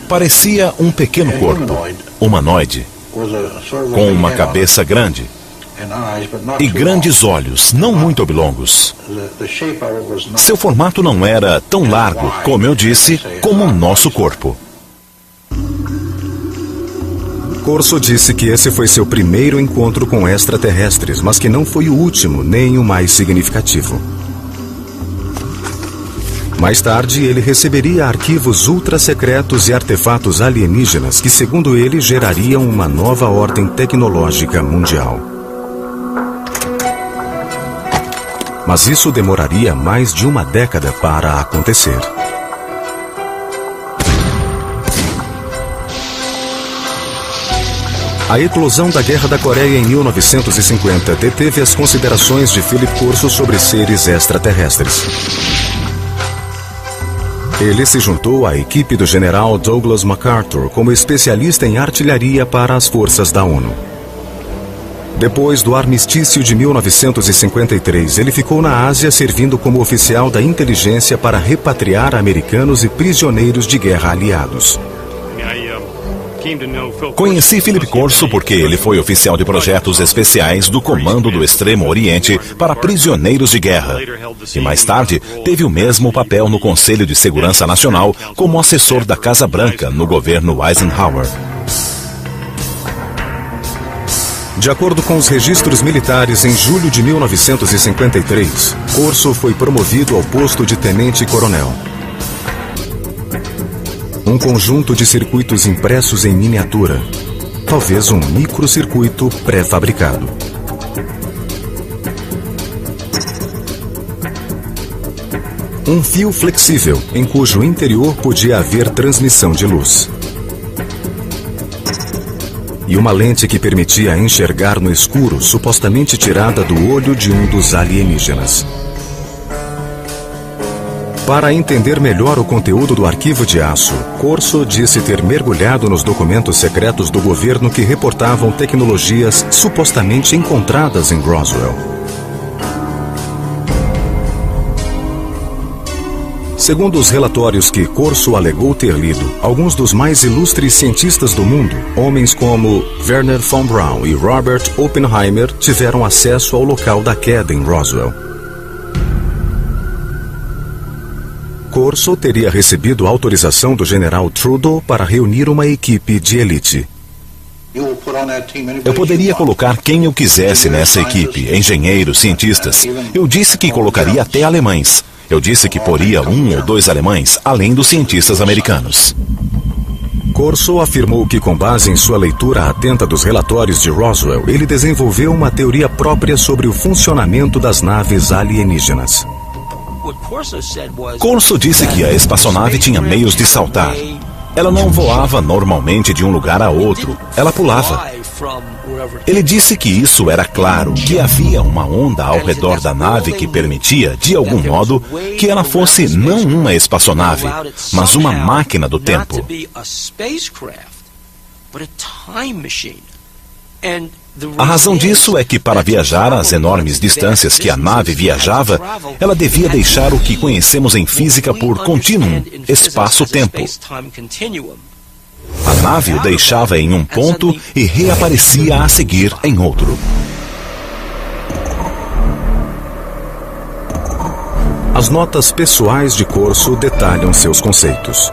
Parecia um pequeno corpo, humanoide, com uma cabeça grande e grandes olhos, não muito oblongos. Seu formato não era tão largo, como eu disse, como o nosso corpo. Corso disse que esse foi seu primeiro encontro com extraterrestres, mas que não foi o último, nem o mais significativo. Mais tarde, ele receberia arquivos ultra-secretos e artefatos alienígenas que, segundo ele, gerariam uma nova ordem tecnológica mundial. Mas isso demoraria mais de uma década para acontecer. A eclosão da Guerra da Coreia em 1950 deteve as considerações de Philip Corso sobre seres extraterrestres. Ele se juntou à equipe do general Douglas MacArthur como especialista em artilharia para as forças da ONU. Depois do armistício de 1953, ele ficou na Ásia servindo como oficial da inteligência para repatriar americanos e prisioneiros de guerra aliados. Conheci Philip Corso porque ele foi oficial de projetos especiais do Comando do Extremo Oriente para prisioneiros de guerra. E mais tarde, teve o mesmo papel no Conselho de Segurança Nacional como assessor da Casa Branca no governo Eisenhower. De acordo com os registros militares, em julho de 1953, Corso foi promovido ao posto de tenente-coronel. Um conjunto de circuitos impressos em miniatura, talvez um microcircuito pré-fabricado. Um fio flexível, em cujo interior podia haver transmissão de luz. E uma lente que permitia enxergar no escuro, supostamente tirada do olho de um dos alienígenas. Para entender melhor o conteúdo do arquivo de aço, Corso disse ter mergulhado nos documentos secretos do governo que reportavam tecnologias supostamente encontradas em Roswell. Segundo os relatórios que Corso alegou ter lido, alguns dos mais ilustres cientistas do mundo, homens como Wernher von Braun e Robert Oppenheimer, tiveram acesso ao local da queda em Roswell. Corso teria recebido autorização do general Trudeau para reunir uma equipe de elite. Eu poderia colocar quem eu quisesse nessa equipe, engenheiros, cientistas. Eu disse que colocaria até alemães. Eu disse que poria 1 ou 2 alemães, além dos cientistas americanos. Corso afirmou que, com base em sua leitura atenta dos relatórios de Roswell, ele desenvolveu uma teoria própria sobre o funcionamento das naves alienígenas. Corso disse que a espaçonave tinha meios de saltar. Ela não voava normalmente de um lugar a outro, ela pulava. Ele disse que isso era claro, que havia uma onda ao redor da nave que permitia, de algum modo, que ela fosse não uma espaçonave, mas uma máquina do tempo. A razão disso é que, para viajar às enormes distâncias que a nave viajava, ela devia deixar o que conhecemos em física por contínuo, espaço-tempo. A nave o deixava em um ponto e reaparecia a seguir em outro. As notas pessoais de Corso detalham seus conceitos.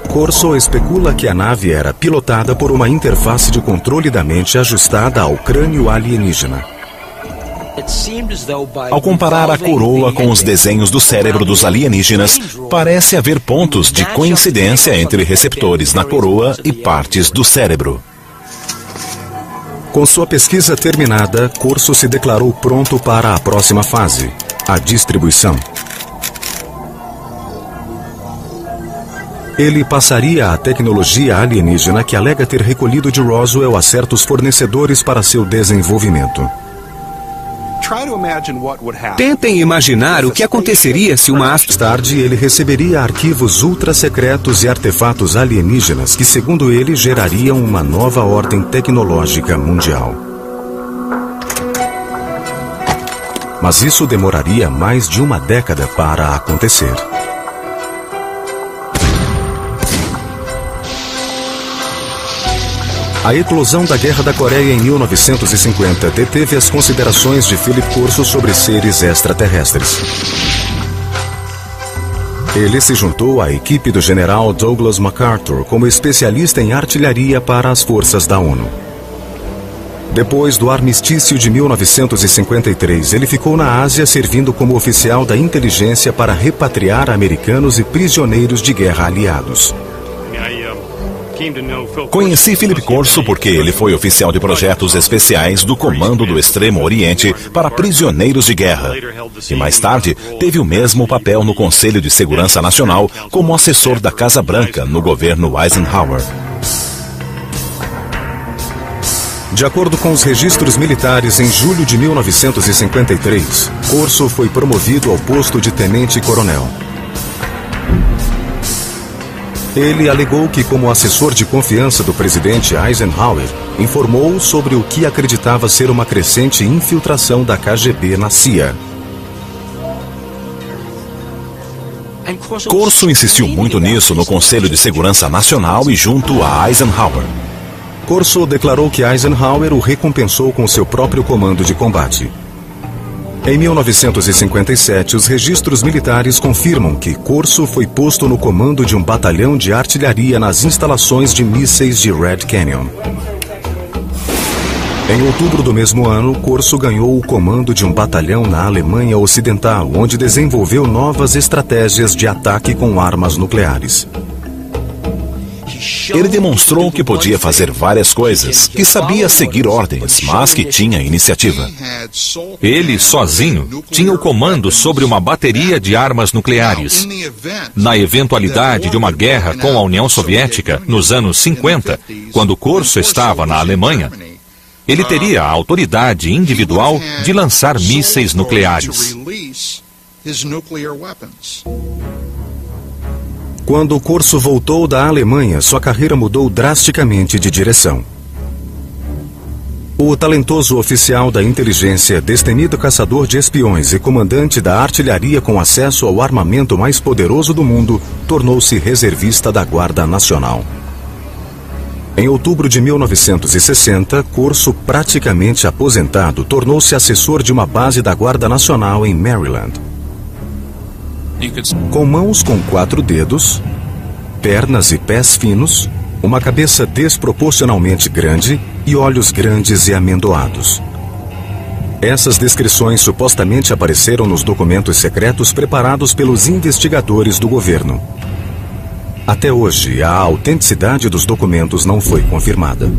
Corso especula que a nave era pilotada por uma interface de controle da mente ajustada ao crânio alienígena. Ao comparar a coroa com os desenhos do cérebro dos alienígenas, parece haver pontos de coincidência entre receptores na coroa e partes do cérebro. Com sua pesquisa terminada, Corso se declarou pronto para a próxima fase, a distribuição. Ele passaria a tecnologia alienígena que alega ter recolhido de Roswell a certos fornecedores para seu desenvolvimento. Tentem imaginar o que aconteceria se uma Mais tarde, ele receberia arquivos ultra-secretos e artefatos alienígenas que, segundo ele, gerariam uma nova ordem tecnológica mundial. Mas isso demoraria mais de uma década para acontecer. A eclosão da Guerra da Coreia em 1950 deteve as considerações de Philip Corso sobre seres extraterrestres. Ele se juntou à equipe do general Douglas MacArthur como especialista em artilharia para as forças da ONU. Depois do armistício de 1953, ele ficou na Ásia servindo como oficial da inteligência para repatriar americanos e prisioneiros de guerra aliados. Conheci Philip Corso porque ele foi oficial de projetos especiais do Comando do Extremo Oriente para prisioneiros de guerra. E mais tarde, teve o mesmo papel no Conselho de Segurança Nacional como assessor da Casa Branca no governo Eisenhower. De acordo com os registros militares, em julho de 1953, Corso foi promovido ao posto de tenente-coronel. Ele alegou que, como assessor de confiança do presidente Eisenhower, informou sobre o que acreditava ser uma crescente infiltração da KGB na CIA. Corso insistiu muito nisso no Conselho de Segurança Nacional e junto a Eisenhower. Corso declarou que Eisenhower o recompensou com seu próprio comando de combate. Em 1957, os registros militares confirmam que Corso foi posto no comando de um batalhão de artilharia nas instalações de mísseis de Red Canyon. Em outubro do mesmo ano, Corso ganhou o comando de um batalhão na Alemanha Ocidental, onde desenvolveu novas estratégias de ataque com armas nucleares. Ele demonstrou que podia fazer várias coisas, que sabia seguir ordens, mas que tinha iniciativa. Ele, sozinho, tinha o comando sobre uma bateria de armas nucleares. Na eventualidade de uma guerra com a União Soviética, nos anos 50, quando Corso estava na Alemanha, ele teria a autoridade individual de lançar mísseis nucleares. Quando Corso voltou da Alemanha, sua carreira mudou drasticamente de direção. O talentoso oficial da inteligência, destemido caçador de espiões e comandante da artilharia com acesso ao armamento mais poderoso do mundo, tornou-se reservista da Guarda Nacional. Em outubro de 1960, Corso, praticamente aposentado, tornou-se assessor de uma base da Guarda Nacional em Maryland. Com mãos com 4 dedos, pernas e pés finos, uma cabeça desproporcionalmente grande e olhos grandes e amendoados. Essas descrições supostamente apareceram nos documentos secretos preparados pelos investigadores do governo. Até hoje, a autenticidade dos documentos não foi confirmada.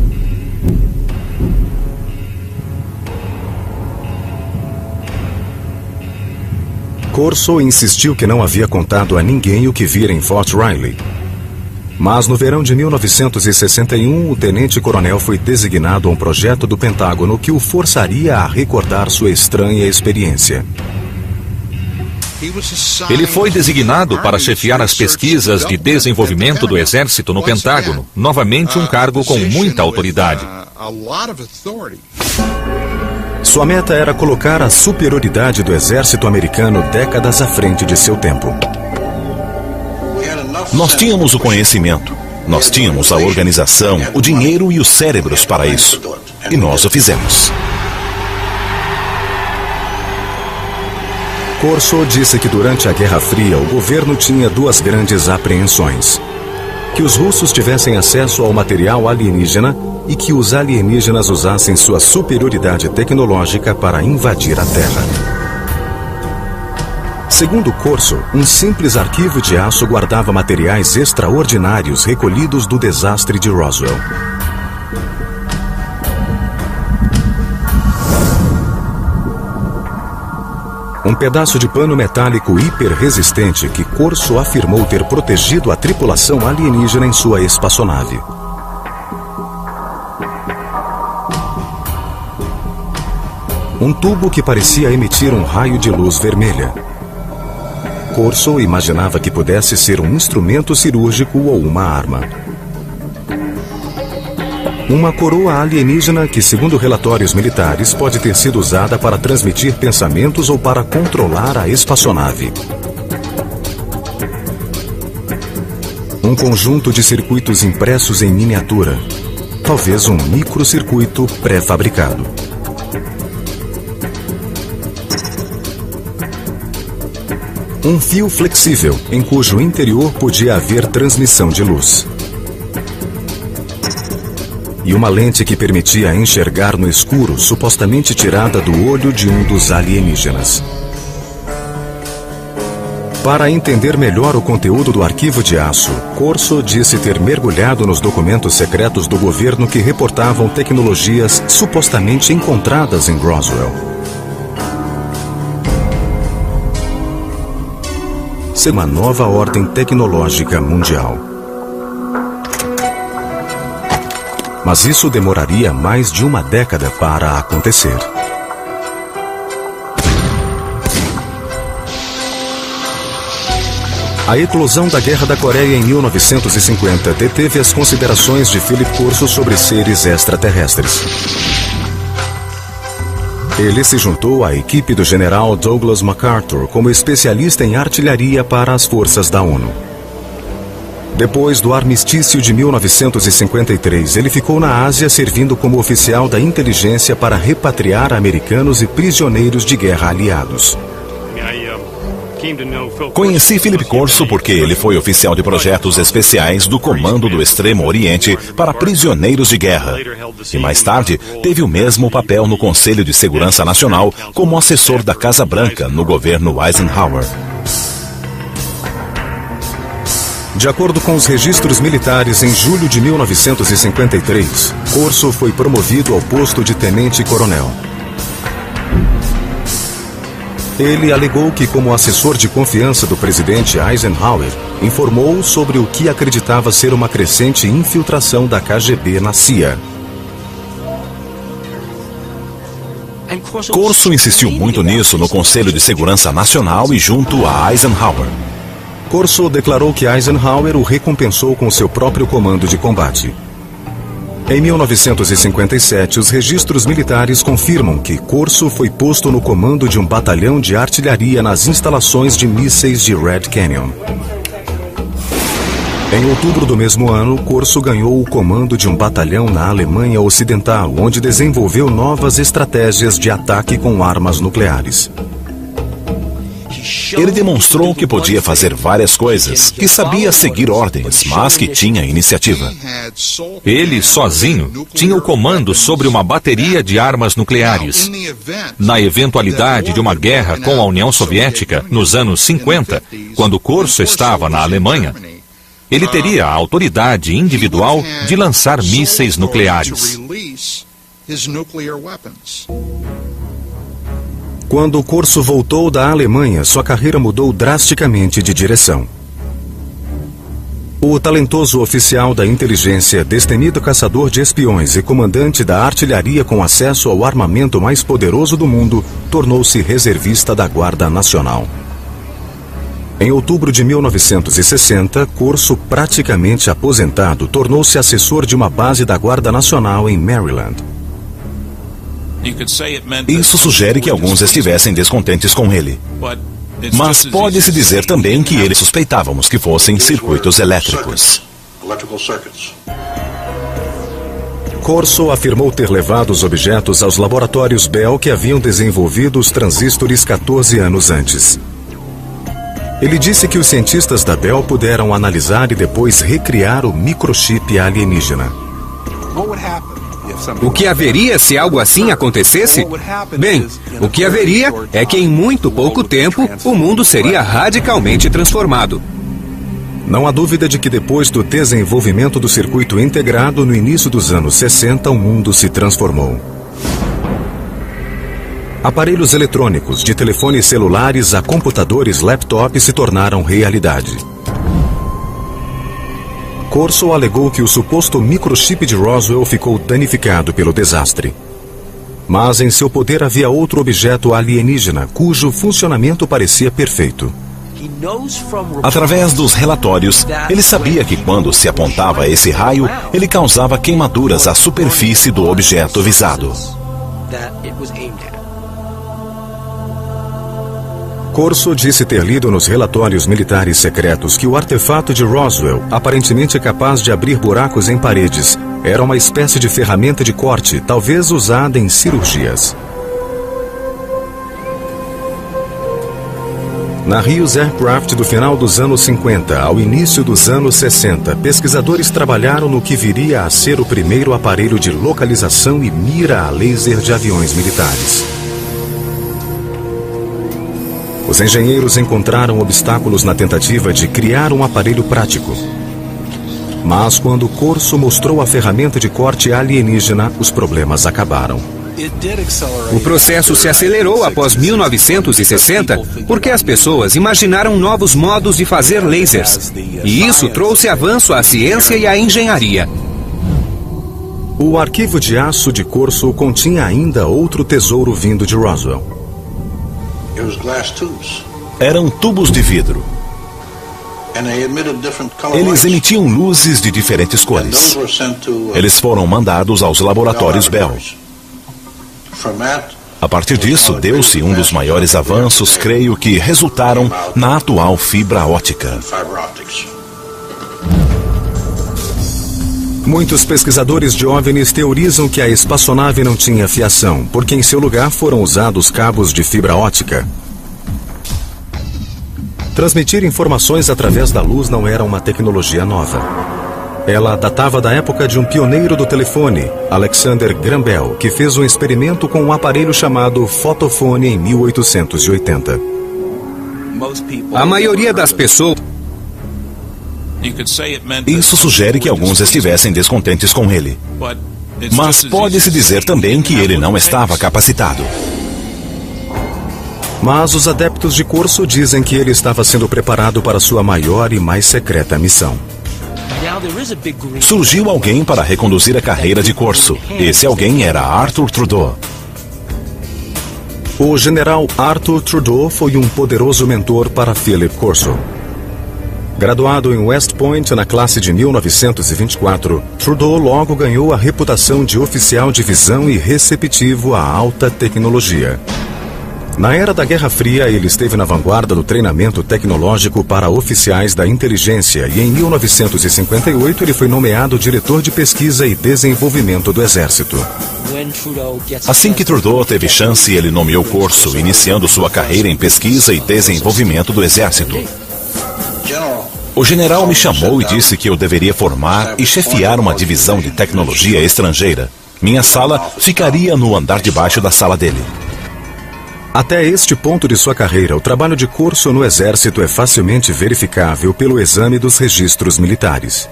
Corso insistiu que não havia contado a ninguém o que vira em Fort Riley. Mas no verão de 1961, o tenente-coronel foi designado a um projeto do Pentágono que o forçaria a recordar sua estranha experiência. Ele foi designado para chefiar as pesquisas de desenvolvimento do Exército no Pentágono, novamente um cargo com muita autoridade. Sua meta era colocar a superioridade do exército americano décadas à frente de seu tempo. Nós tínhamos o conhecimento, nós tínhamos a organização, o dinheiro e os cérebros para isso. E nós o fizemos. Corso disse que durante a Guerra Fria o governo tinha 2 grandes apreensões: que os russos tivessem acesso ao material alienígena e que os alienígenas usassem sua superioridade tecnológica para invadir a Terra. Segundo Corso, um simples arquivo de aço guardava materiais extraordinários recolhidos do desastre de Roswell. Um pedaço de pano metálico hiperresistente que Corso afirmou ter protegido a tripulação alienígena em sua espaçonave. Um tubo que parecia emitir um raio de luz vermelha. Corso imaginava que pudesse ser um instrumento cirúrgico ou uma arma. Uma coroa alienígena que, segundo relatórios militares, pode ter sido usada para transmitir pensamentos ou para controlar a espaçonave. Um conjunto de circuitos impressos em miniatura, talvez um microcircuito pré-fabricado. Um fio flexível, em cujo interior podia haver transmissão de luz. E uma lente que permitia enxergar no escuro, supostamente tirada do olho de um dos alienígenas. Para entender melhor o conteúdo do arquivo de aço, Corso disse ter mergulhado nos documentos secretos do governo que reportavam tecnologias supostamente encontradas em Roswell. Uma nova ordem tecnológica mundial. Mas isso demoraria mais de uma década para acontecer. A eclosão da Guerra da Coreia em 1950 deteve as considerações de Philip Corso sobre seres extraterrestres. Ele se juntou à equipe do general Douglas MacArthur como especialista em artilharia para as forças da ONU. Depois do armistício de 1953, ele ficou na Ásia servindo como oficial da inteligência para repatriar americanos e prisioneiros de guerra aliados. Conheci Philip Corso porque ele foi oficial de projetos especiais do Comando do Extremo Oriente para prisioneiros de guerra. E mais tarde, teve o mesmo papel no Conselho de Segurança Nacional como assessor da Casa Branca no governo Eisenhower. De acordo com os registros militares, em julho de 1953, Corso foi promovido ao posto de tenente-coronel. Ele alegou que, como assessor de confiança do presidente Eisenhower, informou sobre o que acreditava ser uma crescente infiltração da KGB na CIA. Corso insistiu muito nisso no Conselho de Segurança Nacional e junto a Eisenhower. Corso declarou que Eisenhower o recompensou com seu próprio comando de combate. Em 1957, os registros militares confirmam que Corso foi posto no comando de um batalhão de artilharia nas instalações de mísseis de Red Canyon. Em outubro do mesmo ano, Corso ganhou o comando de um batalhão na Alemanha Ocidental, onde desenvolveu novas estratégias de ataque com armas nucleares. Ele demonstrou que podia fazer várias coisas, que sabia seguir ordens, mas que tinha iniciativa. Ele, sozinho, tinha o comando sobre uma bateria de armas nucleares. Na eventualidade de uma guerra com a União Soviética, nos anos 50, quando Corso estava na Alemanha, ele teria a autoridade individual de lançar mísseis nucleares. Quando Corso voltou da Alemanha, sua carreira mudou drasticamente de direção. O talentoso oficial da inteligência, destemido caçador de espiões e comandante da artilharia com acesso ao armamento mais poderoso do mundo, tornou-se reservista da Guarda Nacional. Em outubro de 1960, Corso, praticamente aposentado, tornou-se assessor de uma base da Guarda Nacional em Maryland. Isso sugere que alguns estivessem descontentes com ele. Mas pode-se dizer também que eles suspeitávamos que fossem circuitos elétricos. Corso afirmou ter levado os objetos aos laboratórios Bell que haviam desenvolvido os transistores 14 anos antes. Ele disse que os cientistas da Bell puderam analisar e depois recriar o microchip alienígena. O que haveria se algo assim acontecesse? Bem, o que haveria é que em muito pouco tempo o mundo seria radicalmente transformado. Não há dúvida de que depois do desenvolvimento do circuito integrado no início dos anos 60, o mundo se transformou. Aparelhos eletrônicos, de telefones celulares a computadores laptop, se tornaram realidade. Corso alegou que o suposto microchip de Roswell ficou danificado pelo desastre. Mas em seu poder havia outro objeto alienígena, cujo funcionamento parecia perfeito. Através dos relatórios, ele sabia que quando se apontava esse raio, ele causava queimaduras à superfície do objeto visado. Corso disse ter lido nos relatórios militares secretos que o artefato de Roswell, aparentemente capaz de abrir buracos em paredes, era uma espécie de ferramenta de corte, talvez usada em cirurgias. Na Hughes Aircraft do final dos anos 50 ao início dos anos 60, pesquisadores trabalharam no que viria a ser o primeiro aparelho de localização e mira a laser de aviões militares. Os engenheiros encontraram obstáculos na tentativa de criar um aparelho prático. Mas quando Corso mostrou a ferramenta de corte alienígena, os problemas acabaram. O processo se acelerou após 1960 porque as pessoas imaginaram novos modos de fazer lasers. E isso trouxe avanço à ciência e à engenharia. O arquivo de aço de Corso continha ainda outro tesouro vindo de Roswell. Eram tubos de vidro. Eles emitiam luzes de diferentes cores. Eles foram mandados aos laboratórios Bell. A partir disso, deu-se um dos maiores avanços, creio que resultaram na atual fibra óptica. Muitos pesquisadores de OVNIs teorizam que a espaçonave não tinha fiação, porque em seu lugar foram usados cabos de fibra óptica. Transmitir informações através da luz não era uma tecnologia nova. Ela datava da época de um pioneiro do telefone, Alexander Graham Bell, que fez um experimento com um aparelho chamado fotofone em 1880. A maioria das pessoas... Isso sugere que alguns estivessem descontentes com ele. Mas pode-se dizer também que ele não estava capacitado. Mas os adeptos de Corso dizem que ele estava sendo preparado para sua maior e mais secreta missão. Surgiu alguém para reconduzir a carreira de Corso. Esse alguém era Arthur Trudeau. O general Arthur Trudeau foi um poderoso mentor para Philip Corso. Graduado em West Point na classe de 1924, Trudeau logo ganhou a reputação de oficial de visão e receptivo à alta tecnologia. Na era da Guerra Fria, ele esteve na vanguarda do treinamento tecnológico para oficiais da inteligência e em 1958 ele foi nomeado diretor de pesquisa e desenvolvimento do Exército. Assim que Trudeau teve chance, ele nomeou Corso, iniciando sua carreira em pesquisa e desenvolvimento do Exército. O general me chamou e disse que eu deveria formar e chefiar uma divisão de tecnologia estrangeira. Minha sala ficaria no andar de baixo da sala dele. Até este ponto de sua carreira, o trabalho de Corso no Exército é facilmente verificável pelo exame dos registros militares.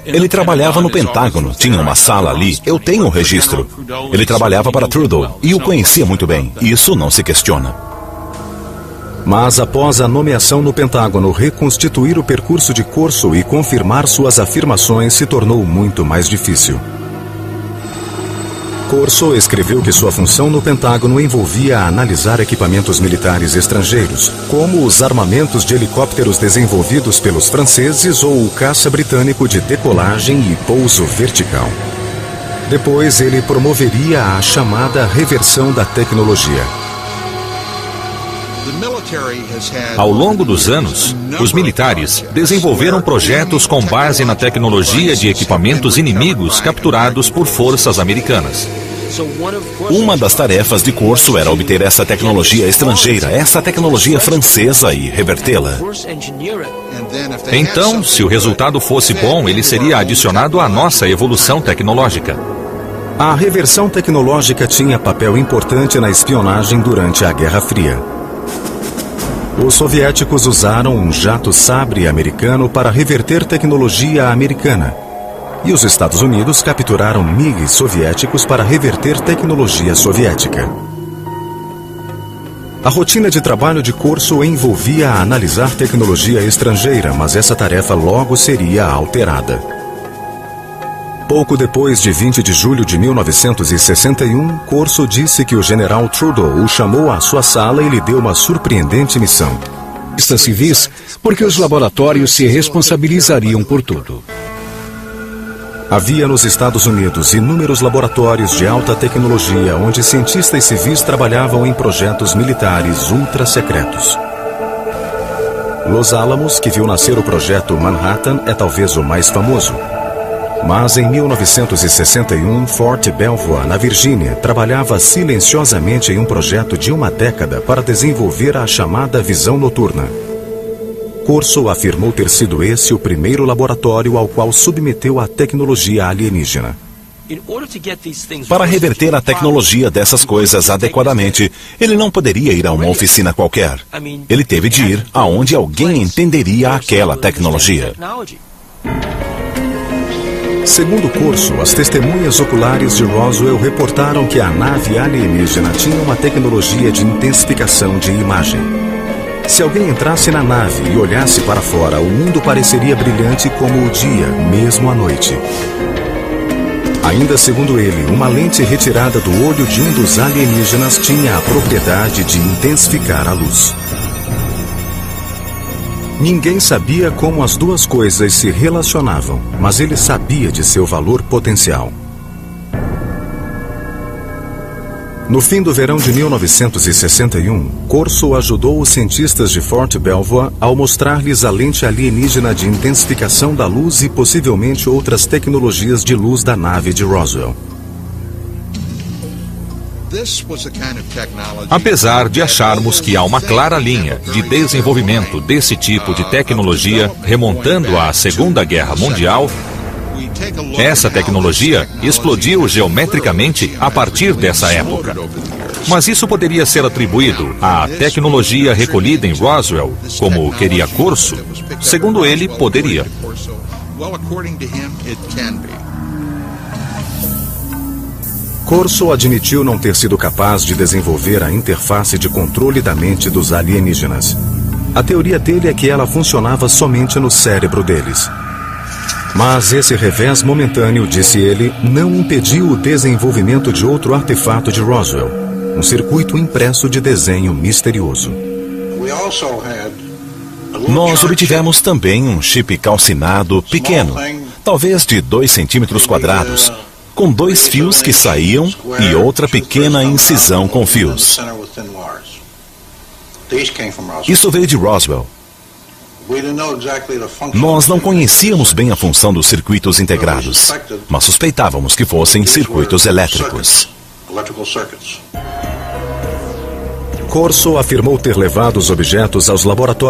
Ele trabalhava no Pentágono, tinha uma sala ali, eu tenho o registro. Ele trabalhava para Trudeau e o conhecia muito bem, isso não se questiona. Mas após a nomeação no Pentágono, reconstituir o percurso de Corso e confirmar suas afirmações se tornou muito mais difícil. Corso escreveu que sua função no Pentágono envolvia analisar equipamentos militares estrangeiros, como os armamentos de helicópteros desenvolvidos pelos franceses ou o caça britânico de decolagem e pouso vertical. Depois, ele promoveria a chamada reversão da tecnologia. Ao longo dos anos, os militares desenvolveram projetos com base na tecnologia de equipamentos inimigos capturados por forças americanas. Uma das tarefas de Corso era obter essa tecnologia estrangeira, essa tecnologia francesa e revertê-la. Então, se o resultado fosse bom, ele seria adicionado à nossa evolução tecnológica. A reversão tecnológica tinha papel importante na espionagem durante a Guerra Fria. Os soviéticos usaram um jato Sabre americano para reverter tecnologia americana. E os Estados Unidos capturaram MiGs soviéticos para reverter tecnologia soviética. A rotina de trabalho de Corso envolvia analisar tecnologia estrangeira, mas essa tarefa logo seria alterada. Pouco depois de 20 de julho de 1961, Corso disse que o general Trudeau o chamou à sua sala e lhe deu uma surpreendente missão. Civis, porque os laboratórios se responsabilizariam por tudo. Havia nos Estados Unidos inúmeros laboratórios de alta tecnologia onde cientistas civis trabalhavam em projetos militares ultra-secretos. Los Alamos, que viu nascer o projeto Manhattan, é talvez o mais famoso. Mas em 1961, Fort Belvoir, na Virgínia, trabalhava silenciosamente em um projeto de uma década para desenvolver a chamada visão noturna. Corso afirmou ter sido esse o primeiro laboratório ao qual submeteu a tecnologia alienígena. Para reverter a tecnologia dessas coisas adequadamente, ele não poderia ir a uma oficina qualquer. Ele teve de ir aonde alguém entenderia aquela tecnologia. Segundo Corso, as testemunhas oculares de Roswell reportaram que a nave alienígena tinha uma tecnologia de intensificação de imagem. Se alguém entrasse na nave e olhasse para fora, o mundo pareceria brilhante como o dia, mesmo à noite. Ainda segundo ele, uma lente retirada do olho de um dos alienígenas tinha a propriedade de intensificar a luz. Ninguém sabia como as duas coisas se relacionavam, mas ele sabia de seu valor potencial. No fim do verão de 1961, Corso ajudou os cientistas de Fort Belvoir ao mostrar-lhes a lente alienígena de intensificação da luz e possivelmente outras tecnologias de luz da nave de Roswell. Apesar de acharmos que há uma clara linha de desenvolvimento desse tipo de tecnologia remontando à Segunda Guerra Mundial, essa tecnologia explodiu geometricamente a partir dessa época. Mas isso poderia ser atribuído à tecnologia recolhida em Roswell, como queria Corso? Segundo ele, poderia. Corso admitiu não ter sido capaz de desenvolver a interface de controle da mente dos alienígenas. A teoria dele é que ela funcionava somente no cérebro deles. Mas esse revés momentâneo, disse ele, não impediu o desenvolvimento de outro artefato de Roswell, um circuito impresso de desenho misterioso. Nós obtivemos também um chip calcinado pequeno, talvez de 2 centímetros quadrados, com 2 fios que saíam e outra pequena incisão com fios. Isso veio de Roswell. Nós não conhecíamos bem a função dos circuitos integrados, mas suspeitávamos que fossem circuitos elétricos. Corso afirmou ter levado os objetos aos laboratórios